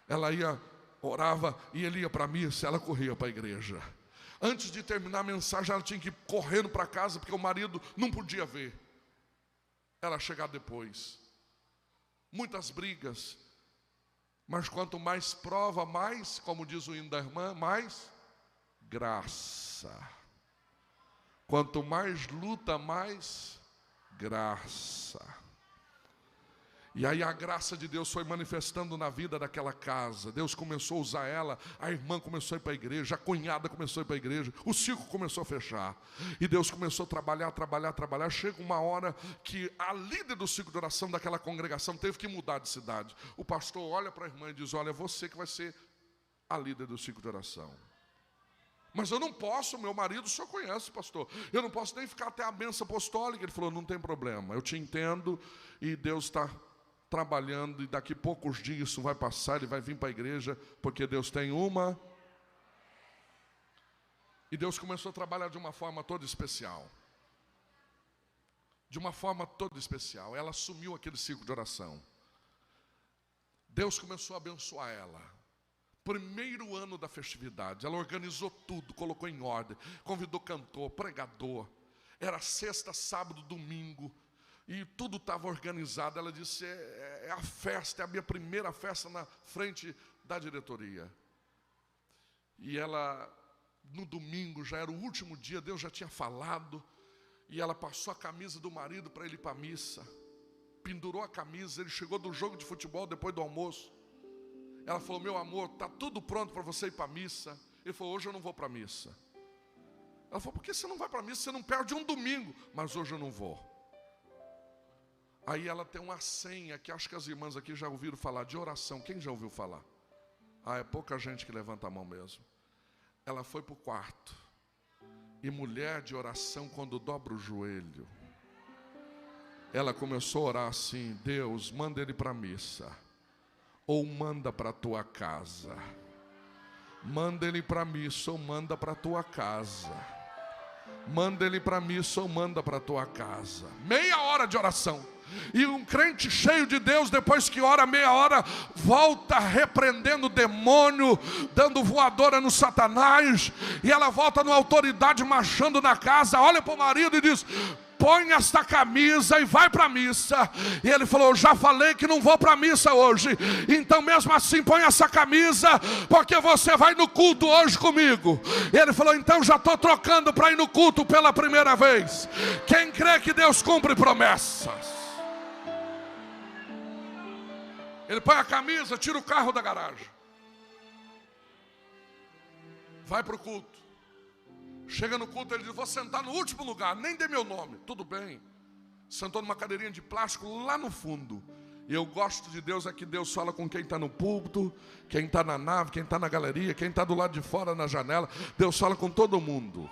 Ela ia, orava e ele ia para a missa, ela corria para a igreja. Antes de terminar a mensagem, ela tinha que ir correndo para casa, porque o marido não podia ver ela chegar depois. Muitas brigas. Mas quanto mais prova, mais, como diz o hino da irmã, mais graça. Quanto mais luta, mais graça. E aí a graça de Deus foi manifestando na vida daquela casa. Deus começou a usar ela, a irmã começou a ir para a igreja, a cunhada começou a ir para a igreja, o ciclo começou a fechar. E Deus começou a trabalhar. Chega uma hora que a líder do ciclo de oração daquela congregação teve que mudar de cidade. O pastor olha para a irmã e diz: olha, é você que vai ser a líder do ciclo de oração. Mas eu não posso, meu marido o senhor conhece, pastor. Eu não posso nem ficar até a bênção apostólica. Ele falou: não tem problema, eu te entendo e Deus está trabalhando, e daqui a poucos dias isso vai passar, ele vai vir para a igreja, porque Deus tem uma. E Deus começou a trabalhar de uma forma toda especial. De uma forma toda especial. Ela assumiu aquele ciclo de oração. Deus começou a abençoar ela. Primeiro ano da festividade, ela organizou tudo, colocou em ordem, convidou cantor, pregador. Era sexta, sábado, domingo. E tudo estava organizado. Ela disse: é a festa, é a minha primeira festa na frente da diretoria. E ela, no domingo, já era o último dia, Deus já tinha falado. E ela passou a camisa do marido para ele ir para a missa. Pendurou a camisa, ele chegou do jogo de futebol depois do almoço. Ela falou: meu amor, está tudo pronto para você ir para a missa. Ele falou: hoje eu não vou para a missa. Ela falou: por que você não vai para a missa? Você não perde um domingo. Mas hoje eu não vou. Aí ela tem uma senha que acho que as irmãs aqui já ouviram falar, de oração. Quem já ouviu falar? É pouca gente que levanta a mão mesmo. Ela foi para o quarto. E mulher de oração, quando dobra o joelho, ela começou a orar assim: Deus, manda ele para a missa, ou manda para a tua casa. Manda ele para a missa, ou manda para a tua casa. Manda ele para a missa, ou manda para a tua casa. Meia hora de oração. E um crente cheio de Deus, depois que ora meia hora, volta repreendendo o demônio, dando voadora no Satanás. E ela volta numa autoridade, marchando na casa, olha para o marido e diz: põe esta camisa e vai para a missa. E ele falou: já falei que não vou para a missa hoje, então mesmo assim põe essa camisa, porque você vai no culto hoje comigo. E ele falou: então já estou trocando para ir no culto pela primeira vez. Quem crê que Deus cumpre promessas? Ele põe a camisa, tira o carro da garagem, vai para o culto. Chega no culto, ele diz: vou sentar no último lugar, nem dê meu nome. Tudo bem. sentou numa cadeirinha de plástico lá no fundo. E eu gosto de Deus, é que Deus fala com quem está no púlpito, quem está na nave, quem está na galeria, quem está do lado de fora na janela. Deus fala com todo mundo.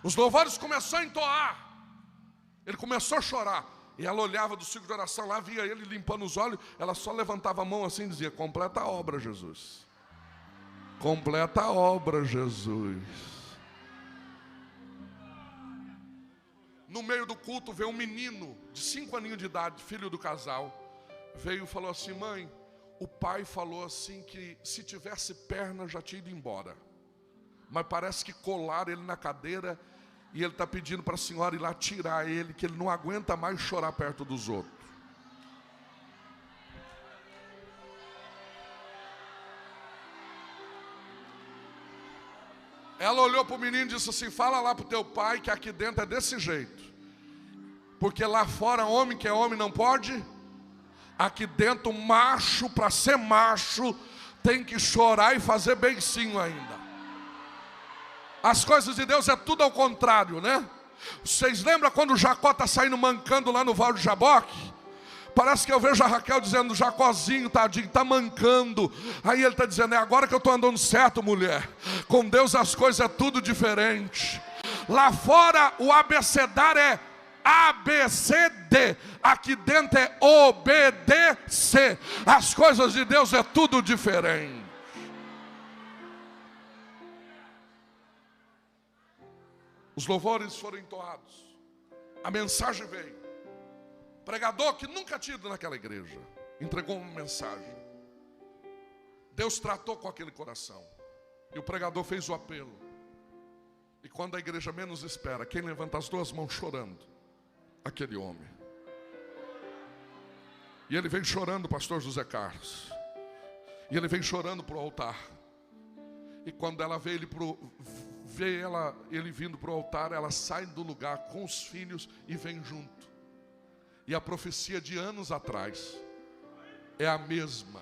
Os louvores começaram a entoar. Ele começou a chorar. E ela olhava do círculo de oração lá, via ele limpando os olhos. Ela só levantava a mão assim e dizia: completa a obra, Jesus. Completa a obra, Jesus. No meio do culto veio um menino de 5 aninhos de idade, filho do casal. Veio e falou assim: mãe, o pai falou assim que se tivesse perna já tinha ido embora. Mas parece que colaram ele na cadeira e ele está pedindo para a senhora ir lá tirar ele, que ele não aguenta mais chorar perto dos outros. Ela olhou para o menino e disse assim: fala lá para o teu pai que aqui dentro é desse jeito. Porque lá fora homem que é homem não pode. Aqui dentro macho, para ser macho, tem que chorar e fazer beicinho ainda. As coisas de Deus é tudo ao contrário, né? Vocês lembram quando o Jacó está saindo mancando lá no Vale de Jaboque? Parece que eu vejo a Raquel dizendo: Jacózinho, tadinho, está mancando. Aí ele está dizendo: é agora que eu estou andando certo, mulher. Com Deus as coisas é tudo diferente. Lá fora o abecedário é ABCD. Aqui dentro é obedecer. As coisas de Deus é tudo diferente. Os louvores foram entoados. A mensagem veio. Pregador que nunca tinha ido naquela igreja entregou uma mensagem. Deus tratou com aquele coração. E o pregador fez o apelo. E quando a igreja menos espera, quem levanta as duas mãos chorando? Aquele homem. E ele vem chorando, pastor José Carlos. E ele vem chorando para o altar. E quando ela vê ele vindo para o altar, ela sai do lugar com os filhos e vem junto. E a profecia de anos atrás é a mesma.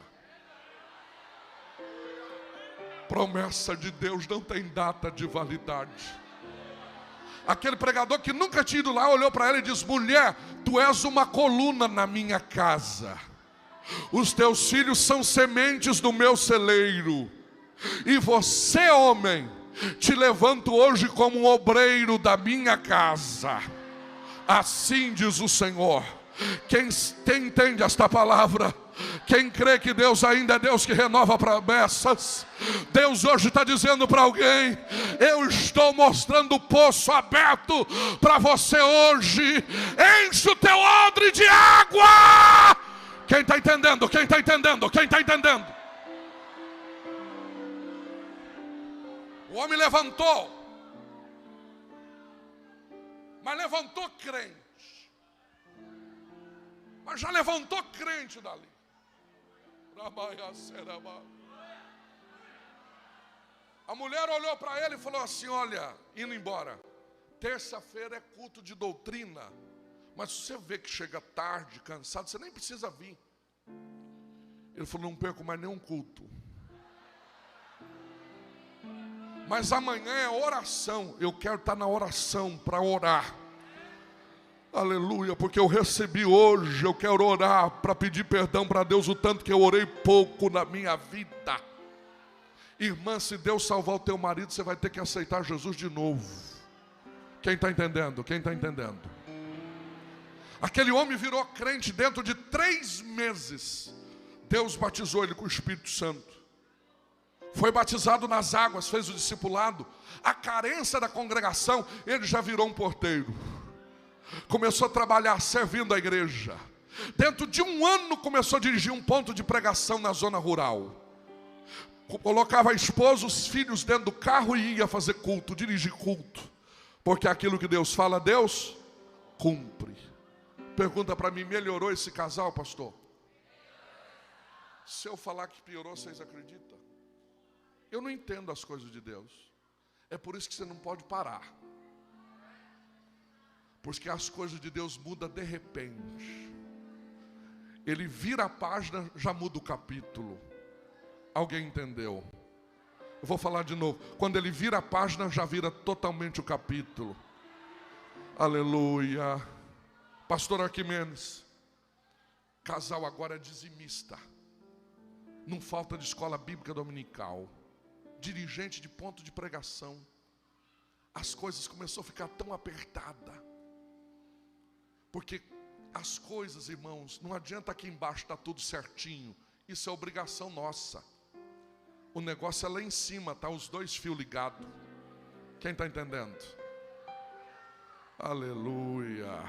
Promessa de Deus não tem data de validade. Aquele pregador que nunca tinha ido lá olhou para ela e disse: mulher, tu és uma coluna na minha casa. Os teus filhos são sementes do meu celeiro. E você, homem, te levanto hoje como um obreiro da minha casa. Assim diz o Senhor. Quem entende esta palavra, quem crê que Deus ainda é Deus que renova promessas, Deus hoje está dizendo para alguém: eu estou mostrando o poço aberto para você hoje. Enche o teu odre de água. Quem está entendendo? Quem está entendendo? Quem está entendendo? O homem levantou, mas levantou crente. Mas já levantou crente dali. A mulher olhou para ele e falou assim: olha, indo embora, terça-feira é culto de doutrina, mas se você vê que chega tarde, cansado, você nem precisa vir. Ele falou: não perco mais nenhum culto. Mas amanhã é oração. Eu quero estar na oração para orar. Aleluia, porque eu recebi hoje. Eu quero orar para pedir perdão para Deus o tanto que eu orei pouco na minha vida. Irmã, se Deus salvar o teu marido, você vai ter que aceitar Jesus de novo. Quem está entendendo? Quem está entendendo? Aquele homem virou crente dentro de 3 meses. Deus batizou ele com o Espírito Santo. Foi batizado nas águas, fez o discipulado. A carência da congregação, ele já virou um porteiro. Começou a trabalhar servindo a igreja. Dentro de 1 ano começou a dirigir um ponto de pregação na zona rural. Colocava a esposa, os filhos dentro do carro e ia fazer culto, dirigir culto. Porque aquilo que Deus fala, Deus cumpre. Pergunta para mim: melhorou esse casal, pastor? Se eu falar que piorou, vocês acreditam? Eu não entendo as coisas de Deus. É por isso que você não pode parar. Porque as coisas de Deus mudam de repente. Ele vira a página, já muda o capítulo. Alguém entendeu? Eu vou falar de novo. Quando ele vira a página, já vira totalmente o capítulo. Aleluia. Pastor Arquimedes, casal agora é dizimista, não falta de escola bíblica dominical, dirigente de ponto de pregação. As coisas começaram a ficar tão apertadas, porque as coisas, irmãos, não adianta aqui embaixo estar tudo certinho, isso é obrigação nossa. O negócio é lá em cima, tá os dois fios ligados. Quem está entendendo? Aleluia.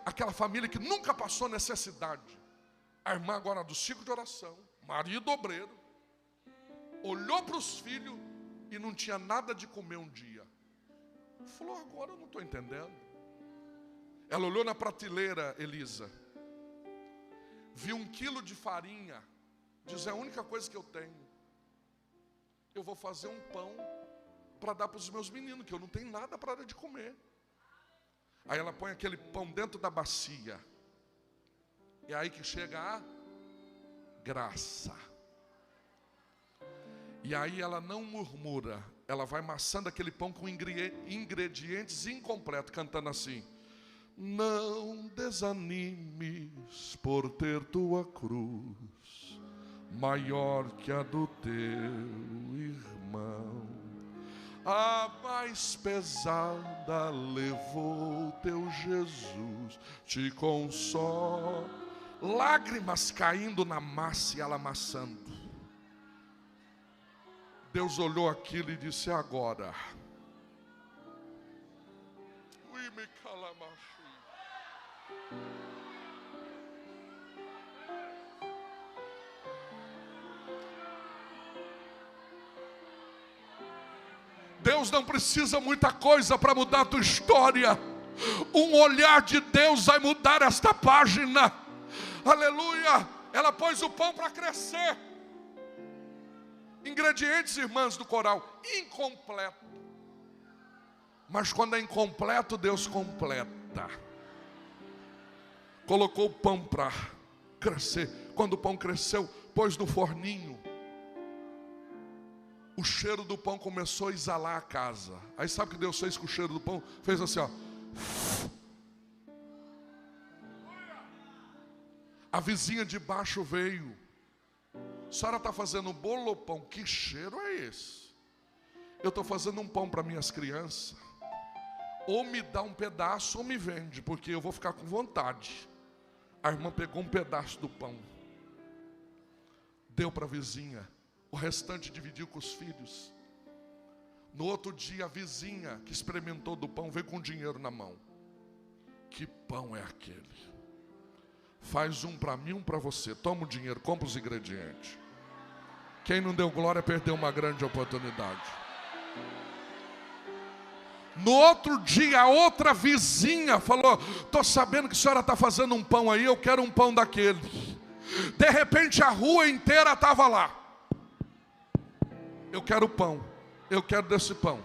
Aquela família que nunca passou necessidade, a irmã agora do ciclo de oração, marido obreiro, olhou para os filhos e não tinha nada de comer um dia. Falou, agora eu não estou entendendo. Ela olhou na prateleira, Elisa, viu 1 quilo de farinha, diz, é a única coisa que eu tenho. Eu vou fazer um pão para dar para os meus meninos, que eu não tenho nada para dar de comer. Aí ela põe aquele pão dentro da bacia. É aí que chega a graça. E aí ela não murmura, ela vai amassando aquele pão com ingredientes incompletos, cantando assim: não desanimes por ter tua cruz maior que a do teu irmão. A mais pesada levou teu Jesus, te consola. Lágrimas caindo na massa e ela amassando. Deus olhou aquilo e disse, agora. Deus não precisa muita coisa para mudar a tua história. Um olhar de Deus vai mudar esta página. Aleluia. Ela pôs o pão para crescer. Ingredientes, irmãs do coral, incompleto. Mas quando é incompleto, Deus completa. Colocou o pão para crescer. Quando o pão cresceu, pôs no forninho. O cheiro do pão começou a exalar a casa. Aí sabe o que Deus fez com o cheiro do pão? Fez assim, ó. A vizinha de baixo veio. A senhora está fazendo bolo ou pão? Que cheiro é esse? Eu estou fazendo um pão para minhas crianças. Ou me dá um pedaço ou me vende, porque eu vou ficar com vontade. A irmã pegou um pedaço do pão, deu para a vizinha. O restante dividiu com os filhos. No outro dia, a vizinha que experimentou do pão veio com dinheiro na mão. Que pão é aquele? Faz um para mim, um para você. Toma o dinheiro, compra os ingredientes. Quem não deu glória perdeu uma grande oportunidade. No outro dia, a outra vizinha falou, estou sabendo que a senhora está fazendo um pão aí, eu quero um pão daquele. De repente a rua inteira estava lá. Eu quero pão, eu quero desse pão,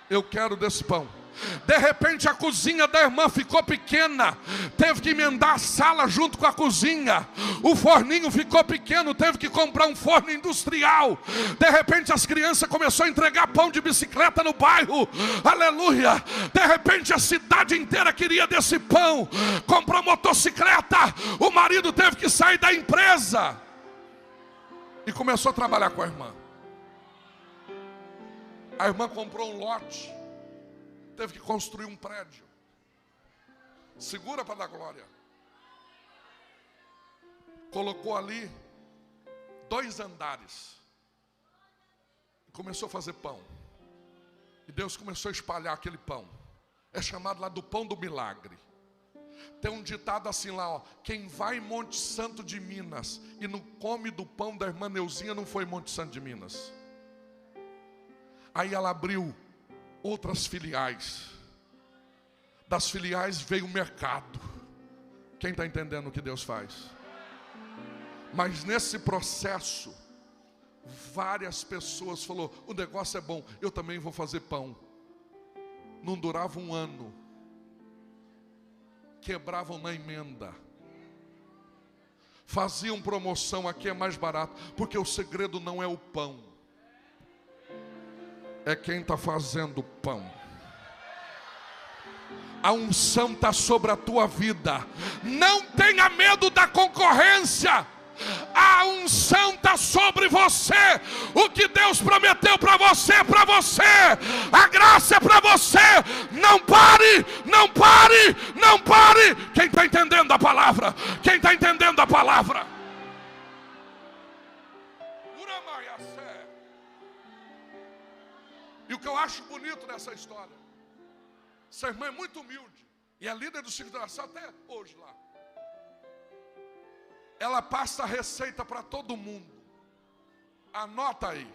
eu quero desse pão. De repente a cozinha da irmã ficou pequena, teve que emendar a sala junto com a cozinha. O forninho ficou pequeno, teve que comprar um forno industrial. De repente as crianças começaram a entregar pão de bicicleta no bairro. Aleluia. De repente a cidade inteira queria desse pão. Comprou motocicleta. O marido teve que sair da empresa e começou a trabalhar com a irmã. A irmã comprou um lote, teve que construir um prédio. Segura para dar glória. Colocou ali 2 andares. Começou a fazer pão. E Deus começou a espalhar aquele pão. É chamado lá do pão do milagre. Tem um ditado assim lá, ó. Quem vai em Monte Santo de Minas e não come do pão da irmã Neuzinha, não foi em Monte Santo de Minas. Aí ela abriu outras filiais. Das filiais veio o mercado. Quem está entendendo o que Deus faz? Mas nesse processo, várias pessoas falaram, o negócio é bom, eu também vou fazer pão. Não durava um ano. Quebravam na emenda. Faziam promoção, aqui é mais barato. Porque o segredo não é o pão. É quem está fazendo pão. A unção está sobre a tua vida. Não tenha medo da concorrência. A unção está sobre você. O que Deus prometeu para você é para você. A graça é para você. Não pare, não pare, não pare. Quem está entendendo a palavra? Quem está entendendo a palavra? E o que eu acho bonito nessa história, essa irmã é muito humilde e é líder do ciclo de oração até hoje lá. Ela passa a receita para todo mundo. Anota aí.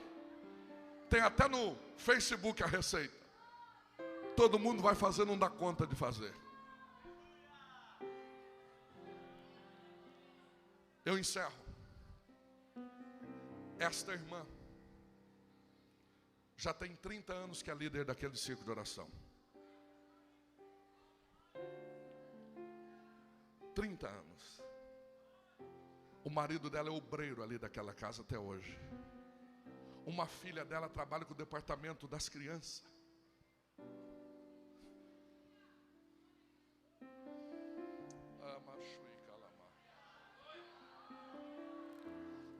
Tem até no Facebook a receita. Todo mundo vai fazer, não dá conta de fazer. Eu encerro. Esta irmã já tem 30 anos que é líder daquele ciclo de oração. 30 anos. O marido dela é obreiro ali daquela casa até hoje. Uma filha dela trabalha com o departamento das crianças.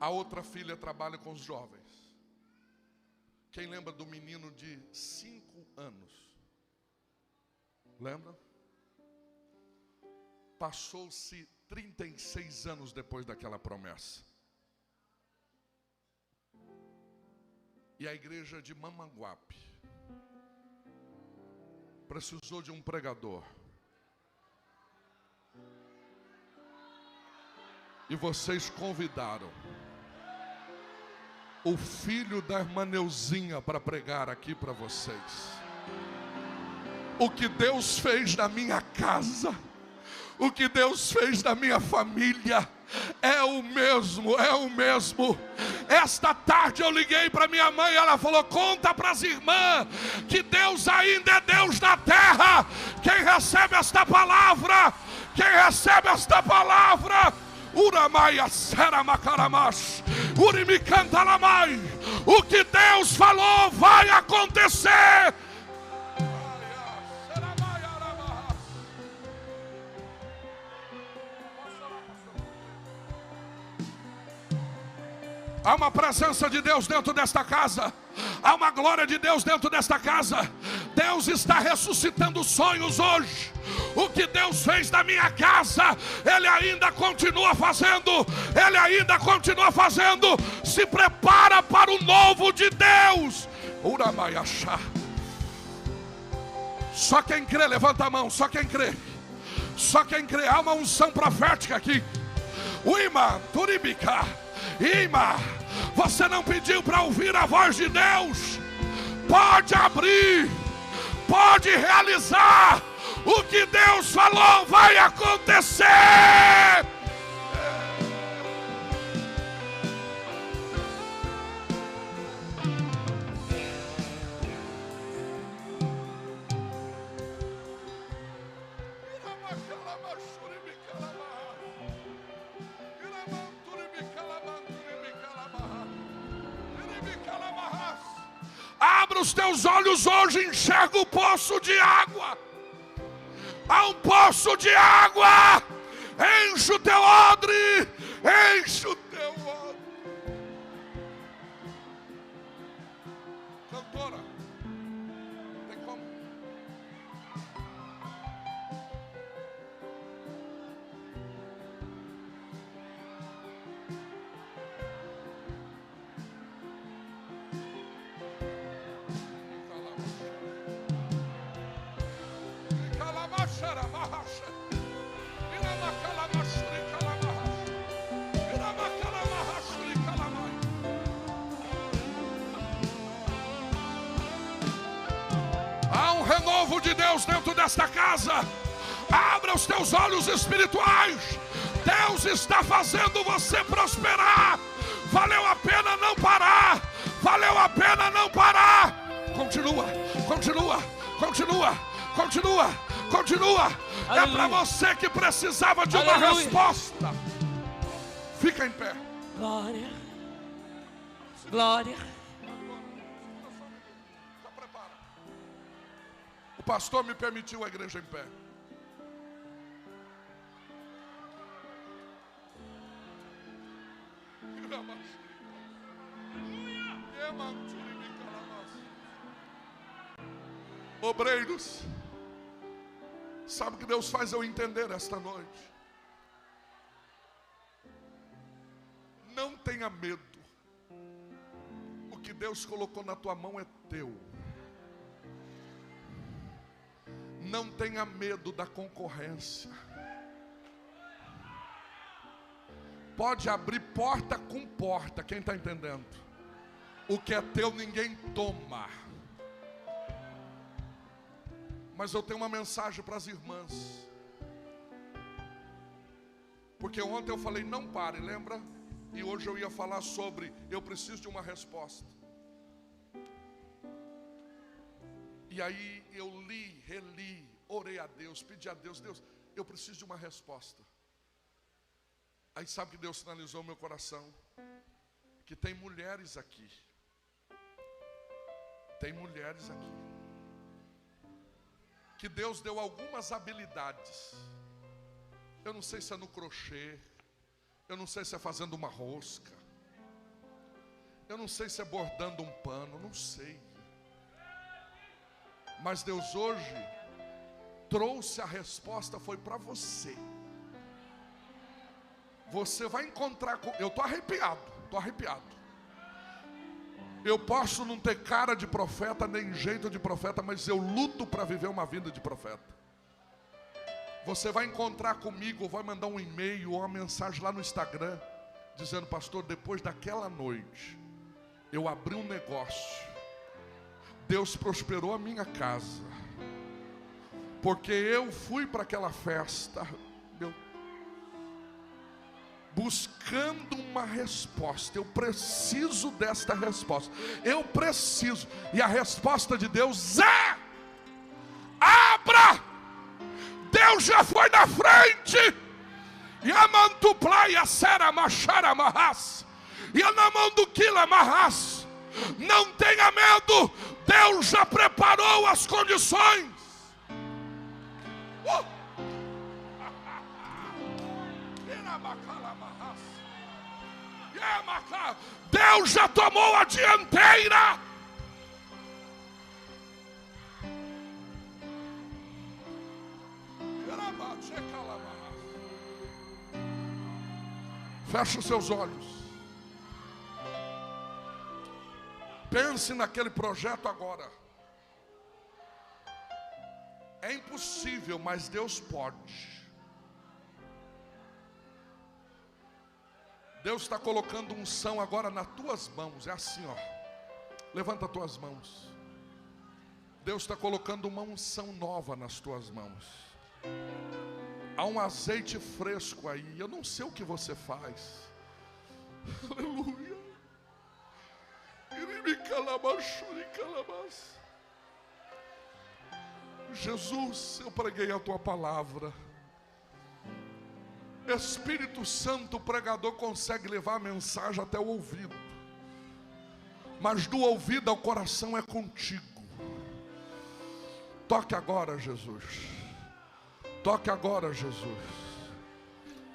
A outra filha trabalha com os jovens. Quem lembra do menino de 5 anos? Lembra? Passou-se 36 anos depois daquela promessa. E a igreja de Mamanguape precisou de um pregador. E vocês convidaram o filho da irmã Neuzinha para pregar aqui para vocês. O que Deus fez na minha casa, o que Deus fez na minha família, é o mesmo, é o mesmo. Esta tarde eu liguei para minha mãe, ela falou: conta para as irmãs que Deus ainda é Deus na terra. Quem recebe esta palavra, quem recebe esta palavra, Uramaia Seramacaramash, Urimicantalamai, o que Deus falou vai acontecer. Há uma presença de Deus dentro desta casa. Há uma glória de Deus dentro desta casa. Deus está ressuscitando sonhos hoje. O que Deus fez na minha casa, Ele ainda continua fazendo. Ele ainda continua fazendo. Se prepara para o novo de Deus. Uramaiachá. Só quem crê, levanta a mão. Só quem crê. Só quem crê. Há uma unção profética aqui. Uima, Turibika. Ima, você não pediu para ouvir a voz de Deus? Pode abrir, pode realizar. O que Deus falou vai acontecer. Abra os teus olhos hoje e enxerga o poço de água. Há um poço de água. Enche o teu odre. Enche o teu odre. Cantora, tem como? Há um renovo de Deus dentro desta casa. Abra os teus olhos espirituais. Deus está fazendo você prosperar. Valeu a pena não parar. Valeu a pena não parar. Continua, continua, continua, continua, continua. Aleluia. É para você que precisava de uma resposta. Fica em pé. Glória. Glória. O pastor me permitiu a igreja em pé. Obreiros, sabe o que Deus faz eu entender esta noite? Não tenha medo. O que Deus colocou na tua mão é teu. Não tenha medo da concorrência. Pode abrir porta com porta, quem está entendendo? O que é teu ninguém toma. Mas eu tenho uma mensagem para as irmãs. Porque ontem eu falei, não pare, lembra? E hoje eu ia falar sobre, eu preciso de uma resposta. E aí eu li, reli, orei a Deus, pedi a Deus, Deus, eu preciso de uma resposta. Aí sabe que Deus sinalizou o meu coração? Que tem mulheres aqui. Tem mulheres aqui. Que Deus deu algumas habilidades. Eu não sei se é no crochê. Eu não sei se é fazendo uma rosca. Eu não sei se é bordando um pano. Não sei. Mas Deus hoje trouxe a resposta, foi para você. Você vai encontrar com... Eu estou arrepiado, estou arrepiado. Eu posso não ter cara de profeta, nem jeito de profeta, mas eu luto para viver uma vida de profeta. Você vai encontrar comigo, ou vai mandar um e-mail ou uma mensagem lá no Instagram, dizendo, pastor, depois daquela noite, eu abri um negócio. Deus prosperou a minha casa. Porque eu fui para aquela festa, buscando uma resposta. Eu preciso desta resposta. Eu preciso. E a resposta de Deus é: abra! Deus já foi na frente. E a mantuplaia sera machara marras. E a namanduquila marras. Não tenha medo. Deus já preparou as condições. Deus já tomou a dianteira. Feche os seus olhos. Pense naquele projeto agora. É impossível, mas Deus pode. Deus está colocando unção agora nas tuas mãos. É assim, ó. Levanta as tuas mãos. Deus está colocando uma unção nova nas tuas mãos. Há um azeite fresco aí. Eu não sei o que você faz. Aleluia. Jesus, eu preguei a tua palavra. Espírito Santo, o pregador consegue levar a mensagem até o ouvido, mas do ouvido ao coração é contigo. Toque agora, Jesus. Toque agora, Jesus.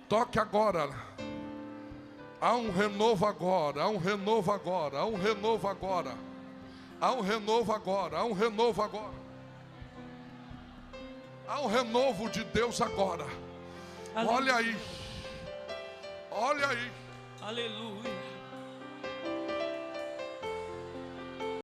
Toque agora. Há um renovo agora. Há um renovo agora. Há um renovo agora. Há um renovo agora. Há um renovo agora. Há um renovo de Deus agora. Aleluia. Olha aí. Olha aí. Aleluia.